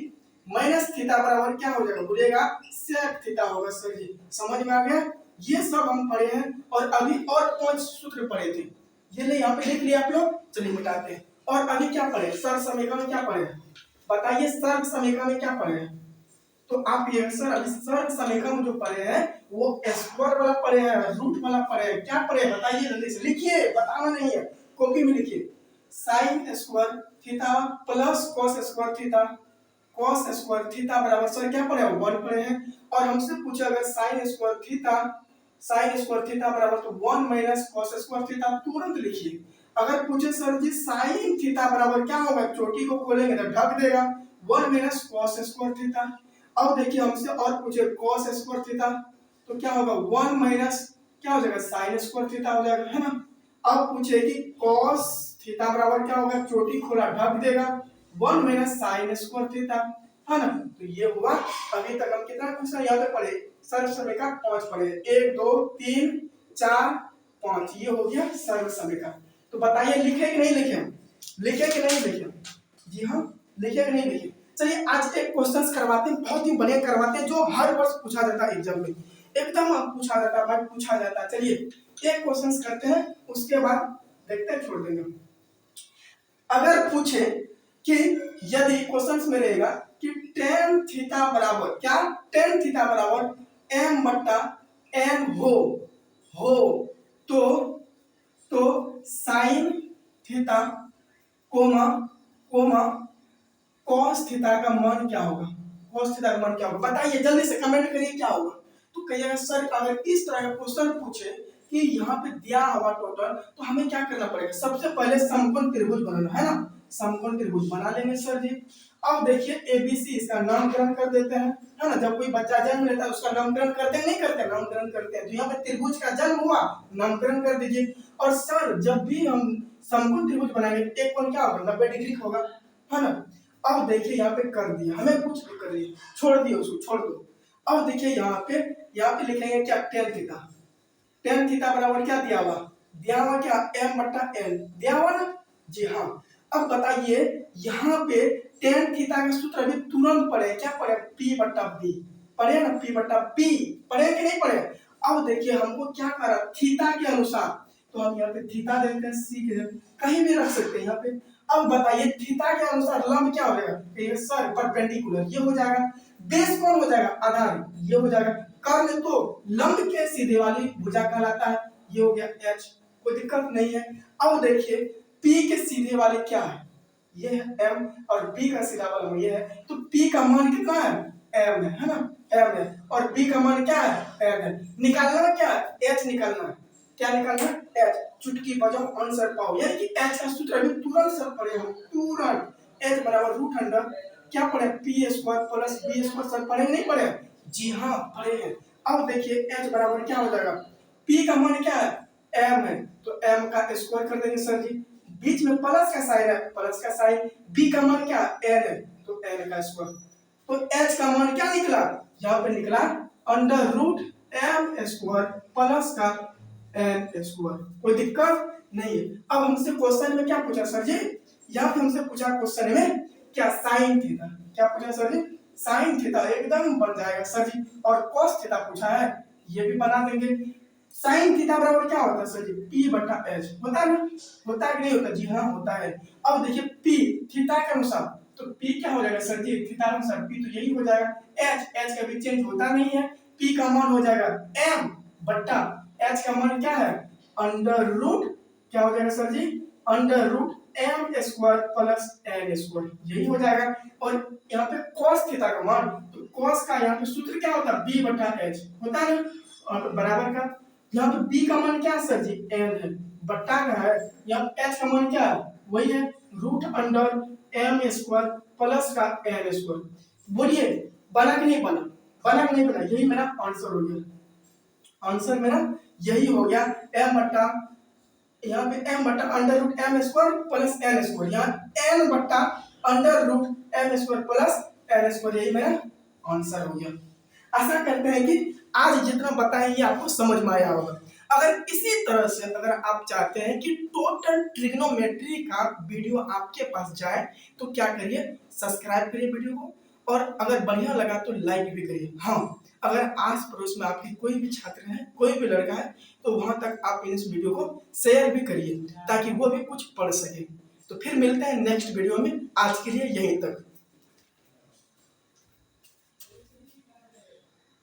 माइनस थीटा बराबर क्या हो जाएगा, बोलिएगा सेक थीटा होगा सर जी। समझ में आ गया, ये सब हम पढ़े हैं। और अभी और 5 सूत्र पढ़े थे, ये ले यहाँ पे लिख लिया आप लोग, चलिए मिटाते हैं। और अभी क्या पढ़े, सर्व समीकरण में क्या पढ़े, बताइए सर्व समीकरण में क्या पढ़े। तो आप ये सर अभी सर्व समीकरण जो पढ़े हैं वो स्क्वायर वाला पढ़े हैं, रूट वाला पढ़े हैं, क्या पढ़े बताइए जल्दी से, लिखिए, बताना नहीं है, कॉपी में लिखिए। Sign square theta plus cos square theta, cos square theta बराबर सर क्या पढ़े, 1 पढ़े हैं। और हमसे पूछा अगर sign square theta, sign square theta बराबर तो 1 माइनस कॉस स्क्वायर थीटा, तुरंत लिखिए। अगर पूछे सर जी साइन थीटा बराबर क्या होगा, चोटी को खोलेंगे तो ढक देगा, 1 माइनस कॉस स्क्वायर थीटा। अब देखिए हमसे और पूछे कॉस स्क्वायर थीटा, तो क्या होगा 1 माइनस क्या हो जाएगा, साइन स्क्वायर थीटा हो जाएगा, है ना। अब पूछे कि कॉस थीटा बराबर क्या होगा, चोटी खोला ढक देगा, 1 माइनस साइन स्क्वायर थीटा, है ना। तो ये हुआ, अभी तक हम कितना क्वेश्चन यहाँ पे पढ़े, सर्व समीकरण 5 पढ़े, 1 2 3 4 5, ये हो गया सर्व समीकरण। तो बताइए लिखे कि नहीं लिखे, लिखे कि नहीं लिखे, जी हाँ लिखे कि नहीं लिखे। चलिए आज एक क्वेश्चन करवाते हैं, बहुत ही बढ़िया करवाते हैं, जो हर वर्ष पूछा जाता है एग्जाम में, एकदम पूछा जाता है भाई, पूछा जाता है। चलिए एक क्वेश्चन करते हैं, उसके बाद देखते हैं, छोड़ देंगे। अगर पूछे कि यदि क्वेश्चन में रहेगा कि टेन थीटा बराबर क्या, टेन थीटा बराबर एम बट्टा एन हो तो sine theta comma comma cos theta का मान क्या होगा, कॉस थीटा का मान क्या होगा, बताइए जल्दी से कमेंट करिए क्या होगा। तो कहिएगा सर अगर इस तरह का क्वेश्चन पूछे कि यहाँ पे दिया हुआ टोटल, तो हमें क्या करना पड़ेगा, सबसे पहले समकोण त्रिभुज बनाना है ना, समकोण त्रिभुज बना लेंगे सर जी। अब देखिए एबीसी, इसका नामकरण कर देते हैं, है ना। जब कोई बच्चा जन्म लेता है उसका नामकरण करते हैं, नहीं करते, नामकरण करते हैं। तो यहाँ पे त्रिभुज का जन्म हुआ, नामकरण कर दीजिए। और सर जब भी हम समकोण त्रिभुज बनाएंगे एक कोण क्या होगा, 90 डिग्री होगा, है ना। अब देखिए यहाँ पे कर दिया, हमें कुछ भी कर दिया, छोड़ दिया उसको, छोड़ दो। अब देखिए यहाँ पे लिखेंगे क्या, टेन थीटा, टेन थीटा बराबर क्या दिया हुआ क्या, m बट्टा n दिया हुआ ना, जी हाँ। अब बताइए यहाँ पे टेन थीटा का सूत्र अभी तुरंत पढ़े, क्या पढ़े, p बट्टा b पढ़े ना, p बट्टा b पढ़े कि नहीं पढ़े। अब देखिए हमको क्या करा, थीटा के अनुसार, तो हम यहाँ पे थीटा देते हैं, सी के कहीं भी रख सकते हैं यहाँ पे। अब बताइए थीटा के अनुसार लंब क्या हो जाएगा, सर परपेंडिकुलर, ये हो जाएगा। बेस कौन हो जाएगा, आधार, ये हो जाएगा। कर्ण तो लंब के सीधे वाली भुजा कहलाता है, ये हो गया h, कोई दिक्कत नहीं है। अब देखिए P के सीधे वाले क्या है, ये है m, और B का सीधा वाला ये है, तो P का मान कितना है, m है ना, m है, और B का मान क्या है, n है। निकालना क्या है, h निकालना है, क्या निकालना है, h, चुटकी बजाओ आंसर पाओ, यानी कि h का सूत्र अभी तुरंत सर पढ़े हम, तुरंत h बराबर रूट अंडर क्या पढ़े, p square plus b square, sir पढ़े नहीं पढ़े, जी हाँ पढ़े हैं। अब देखिए h बराबर क्या हो जाएगा, p का मान क्या है, m है, तो m का स्क्वायर कर देंगे सर जी, बीच में प्लस का साइन है, प्लस का साइन, b का मान क्या है, n है, तो n का स्क्वायर, तो h का मान क्या निकला, यहाँ पे निकला under root m square plus का n स्क्वायर, कोई दिक्कत नहीं है। अब हमसे क्वेश्चन में क्या पूछा सर जी, यहाँ पे हमसे पूछा क्वेश्चन में क्या, साइन थीटा, क्या पूछा सर जी, साइन थीटा एकदम बन जाएगा सर जी। और कॉस थीटा पूछा है, ये भी बना देंगे। साइन थीटा बराबर क्या होता है सर जी, p बटा h, होता है ना, होता है कि नहीं होता, जी हाँ होता है। अब देखिए p थीटा के अनुसार, तो पी क्या हो जाएगा सर जी, थीटा अनुसार पी तो यही हो जाएगा, एच कभी चेंज होता नहीं है, पी का मान हो जाएगा एम बट्टा एच का मान क्या है अंडर रूट, क्या हो जाएगा सर जी, under root M square plus N square, यही हो जाएगा। और यहाँ पे cos थीटा का मान, तो cos का यहाँ पे सूत्र क्या होता है b बटा h होता है ना, और बराबर का यहाँ पे b का मान क्या है सर जी n है, बट्टा का है, यहाँ h का मान क्या है वही है root under M square plus का एन स्क्वायर। बोलिए बना कि नहीं बना, बना कि नहीं बना, यही मेरा आंसर हो गया, आंसर मेरा यही हो गया m बट्टा, यहाँ पे m बट्टा under root M square plus N square, यहाँ n बट्टा under root M square plus N square, यही मेरा आंसर हो गया। आशा करते हैं कि आज जितना बताएं ये आपको समझ में आया होगा। अगर इसी तरह से अगर आप चाहते हैं कि टोटल ट्रिग्नोमेट्री का वीडियो आपके पास जाए तो क्या करिए, सब्सक्राइब करिए वीडियो को, और अगर बढ़िया लगा तो लाइक भी करिए। हाँ, अगर आस पड़ोस में आपके कोई भी छात्र है, कोई भी लड़का है, तो वहां तक आप इस वीडियो को शेयर भी करिए ताकि वो भी कुछ पढ़ सके। तो फिर मिलते हैं नेक्स्ट वीडियो में, आज के लिए यहीं तक।